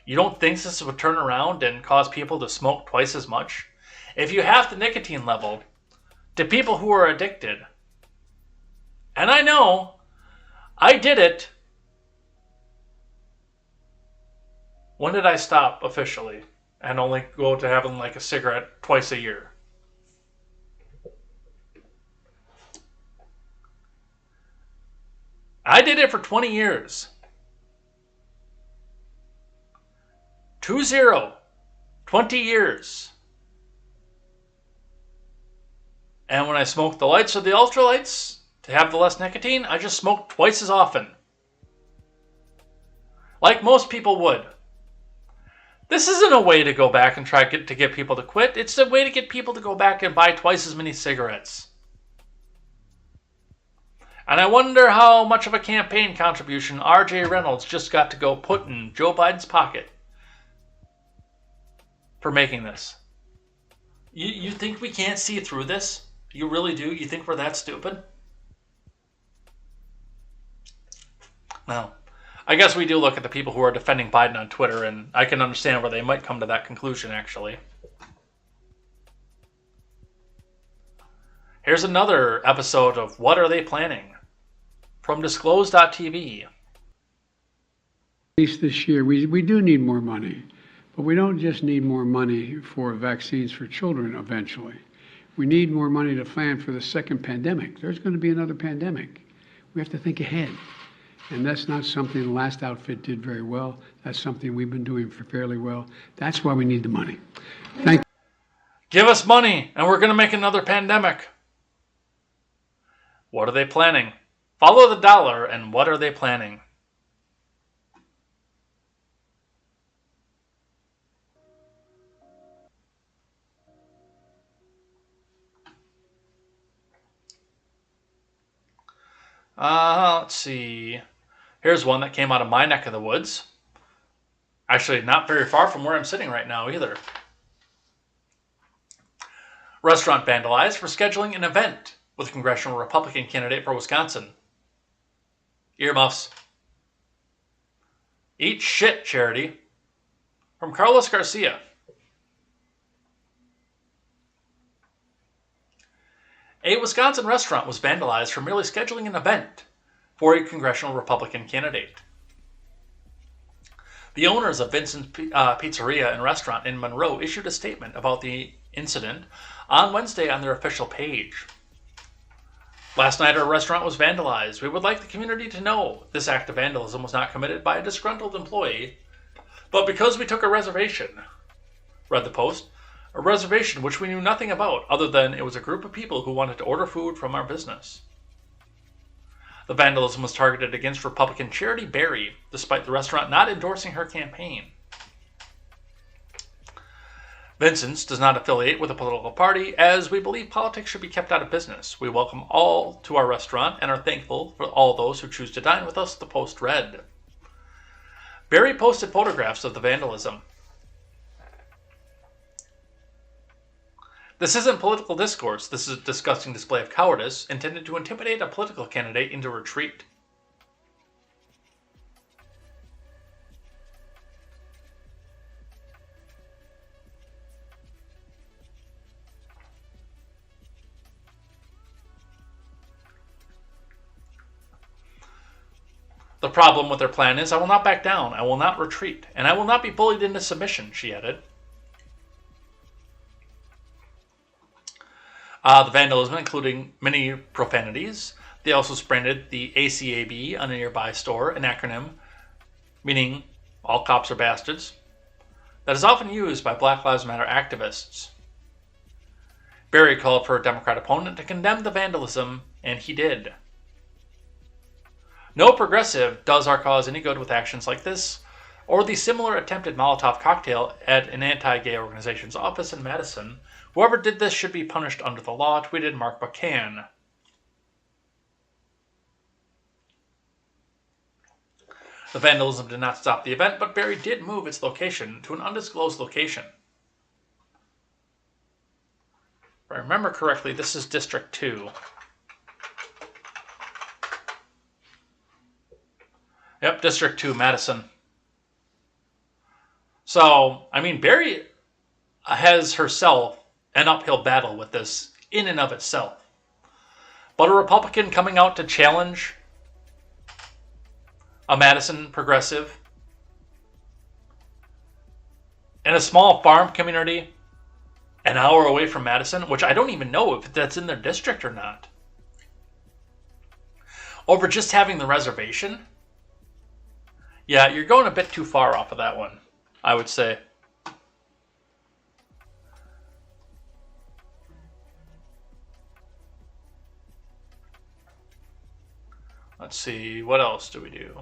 Speaker 1: You don't think this would turn around and cause people to smoke twice as much? If you half the nicotine level to people who are addicted, and I know, I did it. When did I stop officially and only go to having like a cigarette twice a year? I did it for 20 years. 20 years. And when I smoked the lights or the ultralights, to have the less nicotine, I just smoked twice as often. Like most people would. This isn't a way to go back and try to get people to quit. It's a way to get people to go back and buy twice as many cigarettes. And I wonder how much of a campaign contribution R.J. Reynolds just got to go put in Joe Biden's pocket for making this. You think we can't see through this? You really do? You think we're that stupid? Well, I guess we do look at the people who are defending Biden on Twitter, and I can understand where they might come to that conclusion, actually. Here's another episode of What Are They Planning? From Disclose.tv.
Speaker 11: At least this year, we do need more money, but we don't just need more money for vaccines for children eventually. We need more money to plan for the second pandemic. There's going to be another pandemic. We have to think ahead. And that's not something the last outfit did very well. That's something we've been doing fairly well. That's why we need the money. Thank you.
Speaker 1: Give us money, and we're going to make another pandemic. What are they planning? Follow the dollar, and what are they planning? Let's see. Here's one that came out of my neck of the woods. Actually, not very far from where I'm sitting right now either. Restaurant vandalized for scheduling an event with a congressional Republican candidate for Wisconsin. Earmuffs. Eat shit, Charity. From Carlos Garcia. A Wisconsin restaurant was vandalized for merely scheduling an event for a congressional Republican candidate. The owners of Vincent's Pizzeria and Restaurant in Monroe issued a statement about the incident on Wednesday on their official page. Last night, our restaurant was vandalized. We would like the community to know this act of vandalism was not committed by a disgruntled employee, but because we took a reservation, read the Post, a reservation which we knew nothing about other than it was a group of people who wanted to order food from our business. The vandalism was targeted against Republican Charity Berry, despite the restaurant not endorsing her campaign. Vincent's does not affiliate with a political party, as we believe politics should be kept out of business. We welcome all to our restaurant and are thankful for all those who choose to dine with us, the Post read. Berry posted photographs of the vandalism. This isn't political discourse. This is a disgusting display of cowardice intended to intimidate a political candidate into retreat. The problem with their plan is, I will not back down, I will not retreat, and I will not be bullied into submission, she added. The vandalism, including many profanities. They also branded the ACAB on a nearby store, an acronym meaning all cops are bastards, that is often used by Black Lives Matter activists. Berry called for a Democrat opponent to condemn the vandalism, and he did. No progressive does our cause any good with actions like this, or the similar attempted Molotov cocktail at an anti-gay organization's office in Madison. Whoever did this should be punished under the law, tweeted Mark McCann. The vandalism did not stop the event, but Berry did move its location to an undisclosed location. If I remember correctly, this is District 2. Yep, District 2, Madison. So, I mean, Berry has herself an uphill battle with this in and of itself. But a Republican coming out to challenge a Madison progressive in a small farm community an hour away from Madison, which I don't even know if that's in their district or not, over just having the reservation. Yeah, you're going a bit too far off of that one, I would say. Let's see, what else do we do?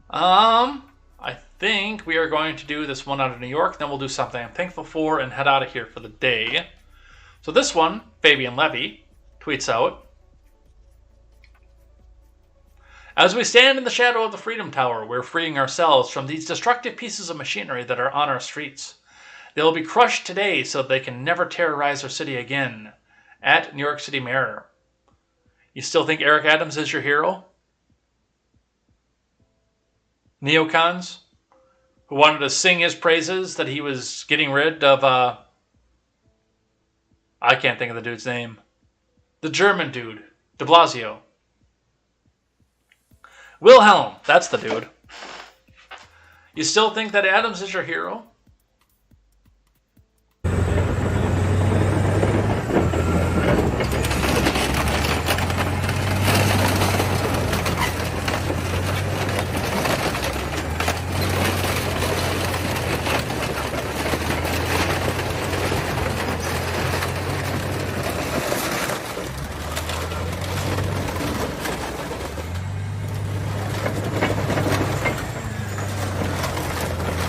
Speaker 1: I think we are going to do this one out of New York, then we'll do something I'm thankful for and head out of here for the day. So this one, Fabian Levy, tweets out, as we stand in the shadow of the Freedom Tower, we're freeing ourselves from these destructive pieces of machinery that are on our streets. They will be crushed today so they can never terrorize our city again. At New York City Mayor. You still think Eric Adams is your hero? Neocons who wanted to sing his praises that he was getting rid of, I can't think of the dude's name. The German dude, de Blasio. Wilhelm, that's the dude. You still think that Adams is your hero?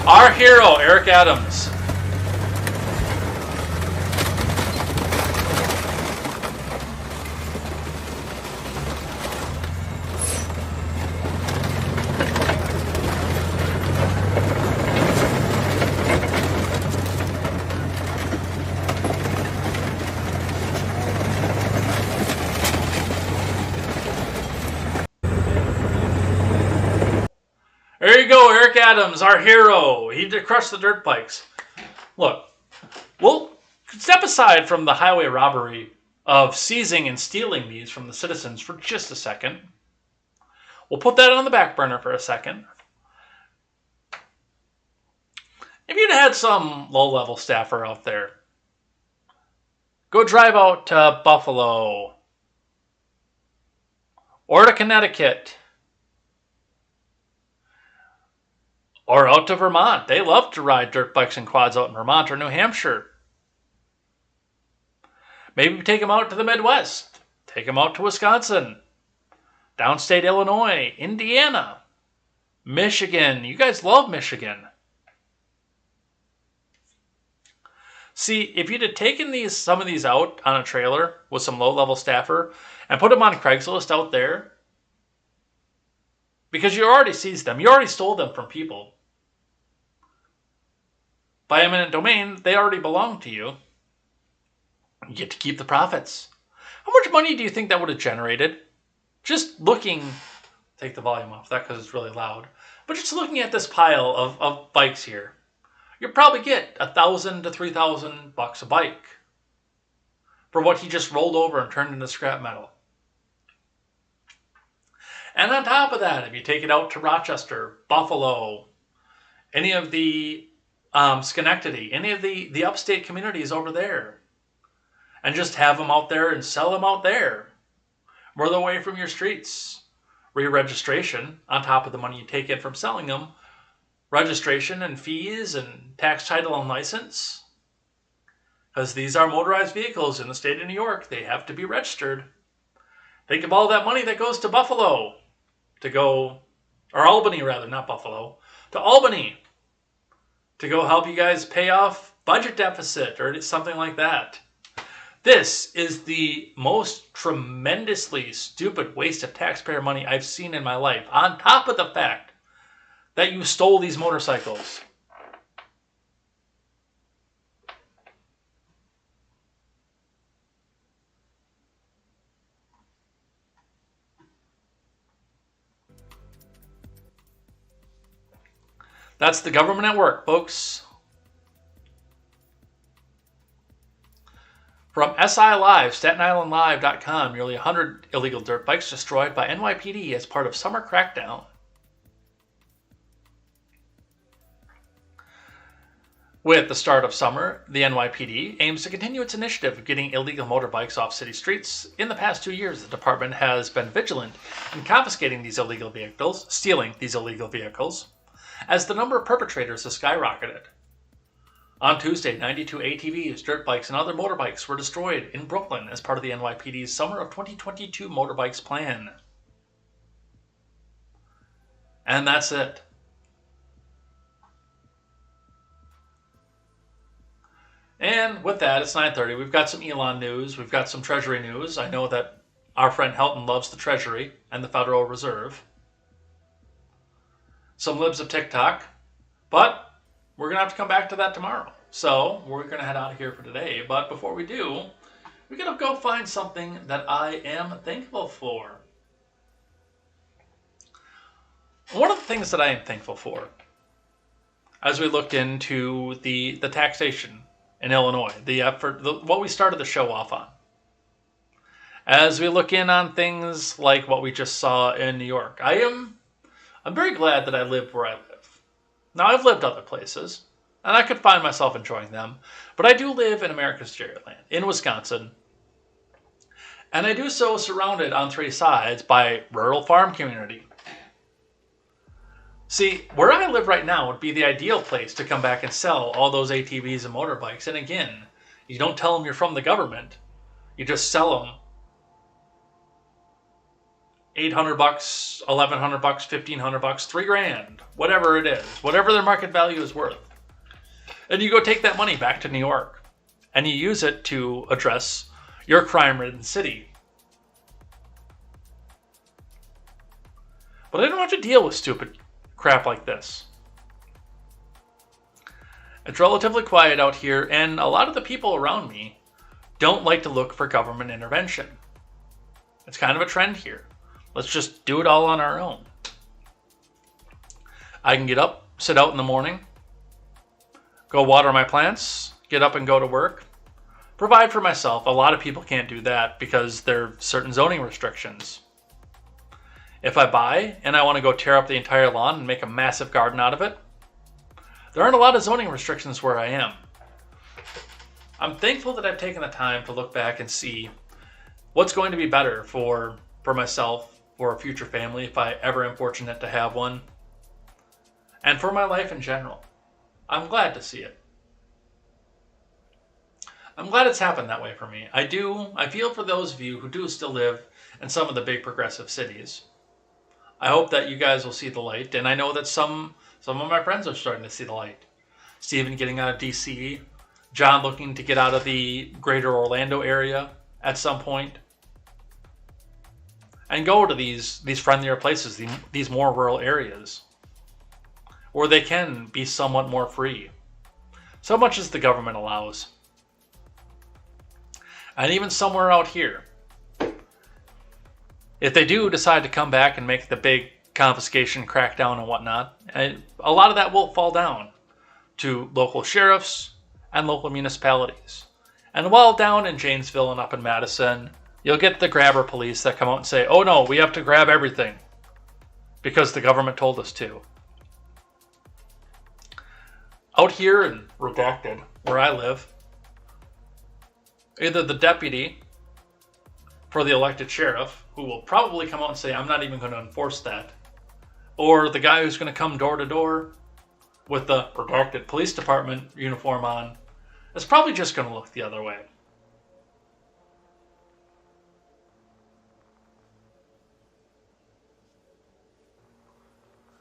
Speaker 1: Our hero, Eric Adams. There you go, Eric Adams, our hero. He crushed the dirt bikes. Look, We'll step aside from the highway robbery of seizing and stealing these from the citizens for just a second. We'll put that on the back burner for a second. If you'd had some low-level staffer out there, go drive out to Buffalo or to Connecticut or out to Vermont. They love to ride dirt bikes and quads out in Vermont or New Hampshire. Maybe take them out to the Midwest. Take them out to Wisconsin, downstate Illinois, Indiana, Michigan. You guys love Michigan. See, if you'd have taken some of these out on a trailer with some low-level staffer and put them on Craigslist out there, because you already seized them, you already stole them from people. By eminent domain, they already belong to you. You get to keep the profits. How much money do you think that would have generated? Just looking, take the volume off that because it's really loud, but just looking at this pile of bikes here, you'll probably get $1,000 to $3,000 a bike for what he just rolled over and turned into scrap metal. And on top of that, if you take it out to Rochester, Buffalo, any of the Schenectady, any of the upstate communities over there, and just have them out there and sell them out there, more away from your streets. Re-registration on top of the money you take in from selling them, registration and fees and tax title and license, because these are motorized vehicles in the state of New York. They have to be registered. Think of all that money that goes to Buffalo or Albany rather, not Buffalo, to Albany to go help you guys pay off budget deficit or something like that. This is the most tremendously stupid waste of taxpayer money I've seen in my life, on top of the fact that you stole these motorcycles. That's the government at work, folks. From SI Live, StatenIslandLive.com, nearly 100 illegal dirt bikes destroyed by NYPD as part of summer crackdown. With the start of summer, the NYPD aims to continue its initiative of getting illegal motorbikes off city streets. In the past 2 years, the department has been vigilant in confiscating these illegal vehicles, stealing these illegal vehicles, as the number of perpetrators has skyrocketed. On Tuesday, 92 ATVs, dirt bikes, and other motorbikes were destroyed in Brooklyn as part of the NYPD's Summer of 2022 Motorbikes Plan. And that's it. And with that, it's 9:30. We've got some Elon news. We've got some Treasury news. I know that our friend Helton loves the Treasury and the Federal Reserve. Some libs of TikTok. But we're going to have to come back to that tomorrow. So we're going to head out of here for today. But before we do, we're going to go find something that I am thankful for. One of the things that I am thankful for, as we looked into the taxation in Illinois, the effort, what we started the show off on, as we look in on things like what we just saw in New York, I'm very glad that I live where I live. Now, I've lived other places, and I could find myself enjoying them, but I do live in America's Dairyland, in Wisconsin, and I do so surrounded on three sides by rural farm community. See, where I live right now would be the ideal place to come back and sell all those ATVs and motorbikes, and again, you don't tell them you're from the government, you just sell them $800, $1,100, $1,500, $3,000, whatever it is, whatever their market value is worth. And you go take that money back to New York and you use it to address your crime-ridden city. But I don't have to deal with stupid crap like this. It's relatively quiet out here, and a lot of the people around me don't like to look for government intervention. It's kind of a trend here. Let's just do it all on our own. I can get up, sit out in the morning, go water my plants, get up and go to work, provide for myself. A lot of people can't do that because there are certain zoning restrictions. If I buy and I want to go tear up the entire lawn and make a massive garden out of it, there aren't a lot of zoning restrictions where I am. I'm thankful that I've taken the time to look back and see what's going to be better for myself, for a future family, if I ever am fortunate to have one, and for my life in general. I'm glad to see it. I'm glad it's happened that way for me. I feel for those of you who do still live in some of the big progressive cities. I hope that you guys will see the light, and I know that some of my friends are starting to see the light. Steven getting out of DC, John looking to get out of the greater Orlando area at some point, and go to these friendlier places, these more rural areas, where they can be somewhat more free, so much as the government allows. And even somewhere out here, if they do decide to come back and make the big confiscation crackdown and whatnot, a lot of that will fall down to local sheriffs and local municipalities. And while down in Janesville and up in Madison, you'll get the grabber police that come out and say, oh no, we have to grab everything because the government told us to. Out here in Redacted, where I live, either the deputy for the elected sheriff, who will probably come out and say, I'm not even going to enforce that, or the guy who's going to come door to door with the Redacted police department uniform on, is probably just going to look the other way.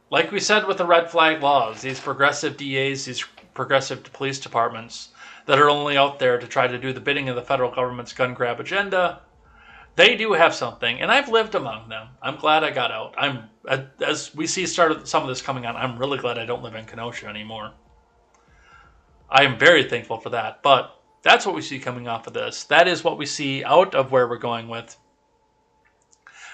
Speaker 1: Like we said with the red flag laws, these progressive DAs, these progressive police departments that are only out there to try to do the bidding of the federal government's gun grab agenda, they do have something, and I've lived among them. I'm glad I got out. As we see some of this coming on, I'm really glad I don't live in Kenosha anymore. I am very thankful for that, but that's what we see coming off of this. That is what we see out of where we're going with.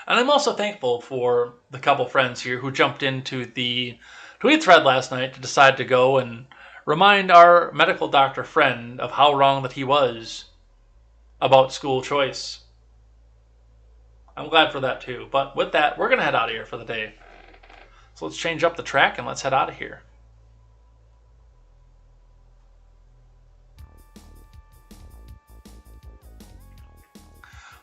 Speaker 1: And I'm also thankful for the couple friends here who jumped into the tweet thread last night to decide to go and remind our medical doctor friend of how wrong that he was about school choice. I'm glad for that too. But with that, we're going to head out of here for the day. So let's change up the track and let's head out of here.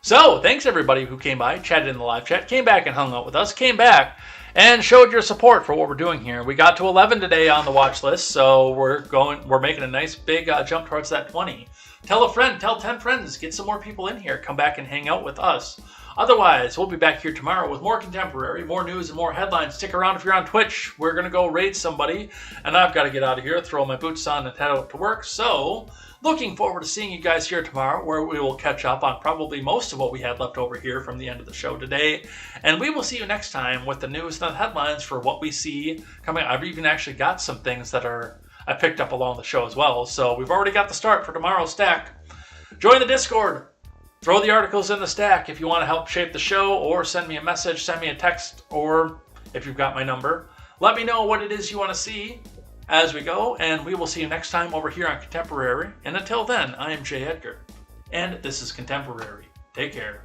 Speaker 1: So, thanks everybody who came by, chatted in the live chat, came back and hung out with us, came back and showed your support for what we're doing here. We got to 11 today on the watch list, so we're making a nice big jump towards that 20. Tell a friend, tell 10 friends, get some more people in here, come back and hang out with us. Otherwise, we'll be back here tomorrow with more contemporary, more news, and more headlines. Stick around if you're on Twitch. We're going to go raid somebody, and I've got to get out of here, throw my boots on, and head out to work. So, looking forward to seeing you guys here tomorrow, where we will catch up on probably most of what we had left over here from the end of the show today. And we will see you next time with the news and the headlines for what we see coming. I've even actually got some things that I picked up along the show as well. So we've already got the start for tomorrow's stack. Join the Discord. Throw the articles in the stack if you want to help shape the show, or send me a message, send me a text, or if you've got my number, let me know what it is you want to see as we go, and we will see you next time over here on Contemporary. And until then, I am Jay Edgar, and this is Contemporary. Take care.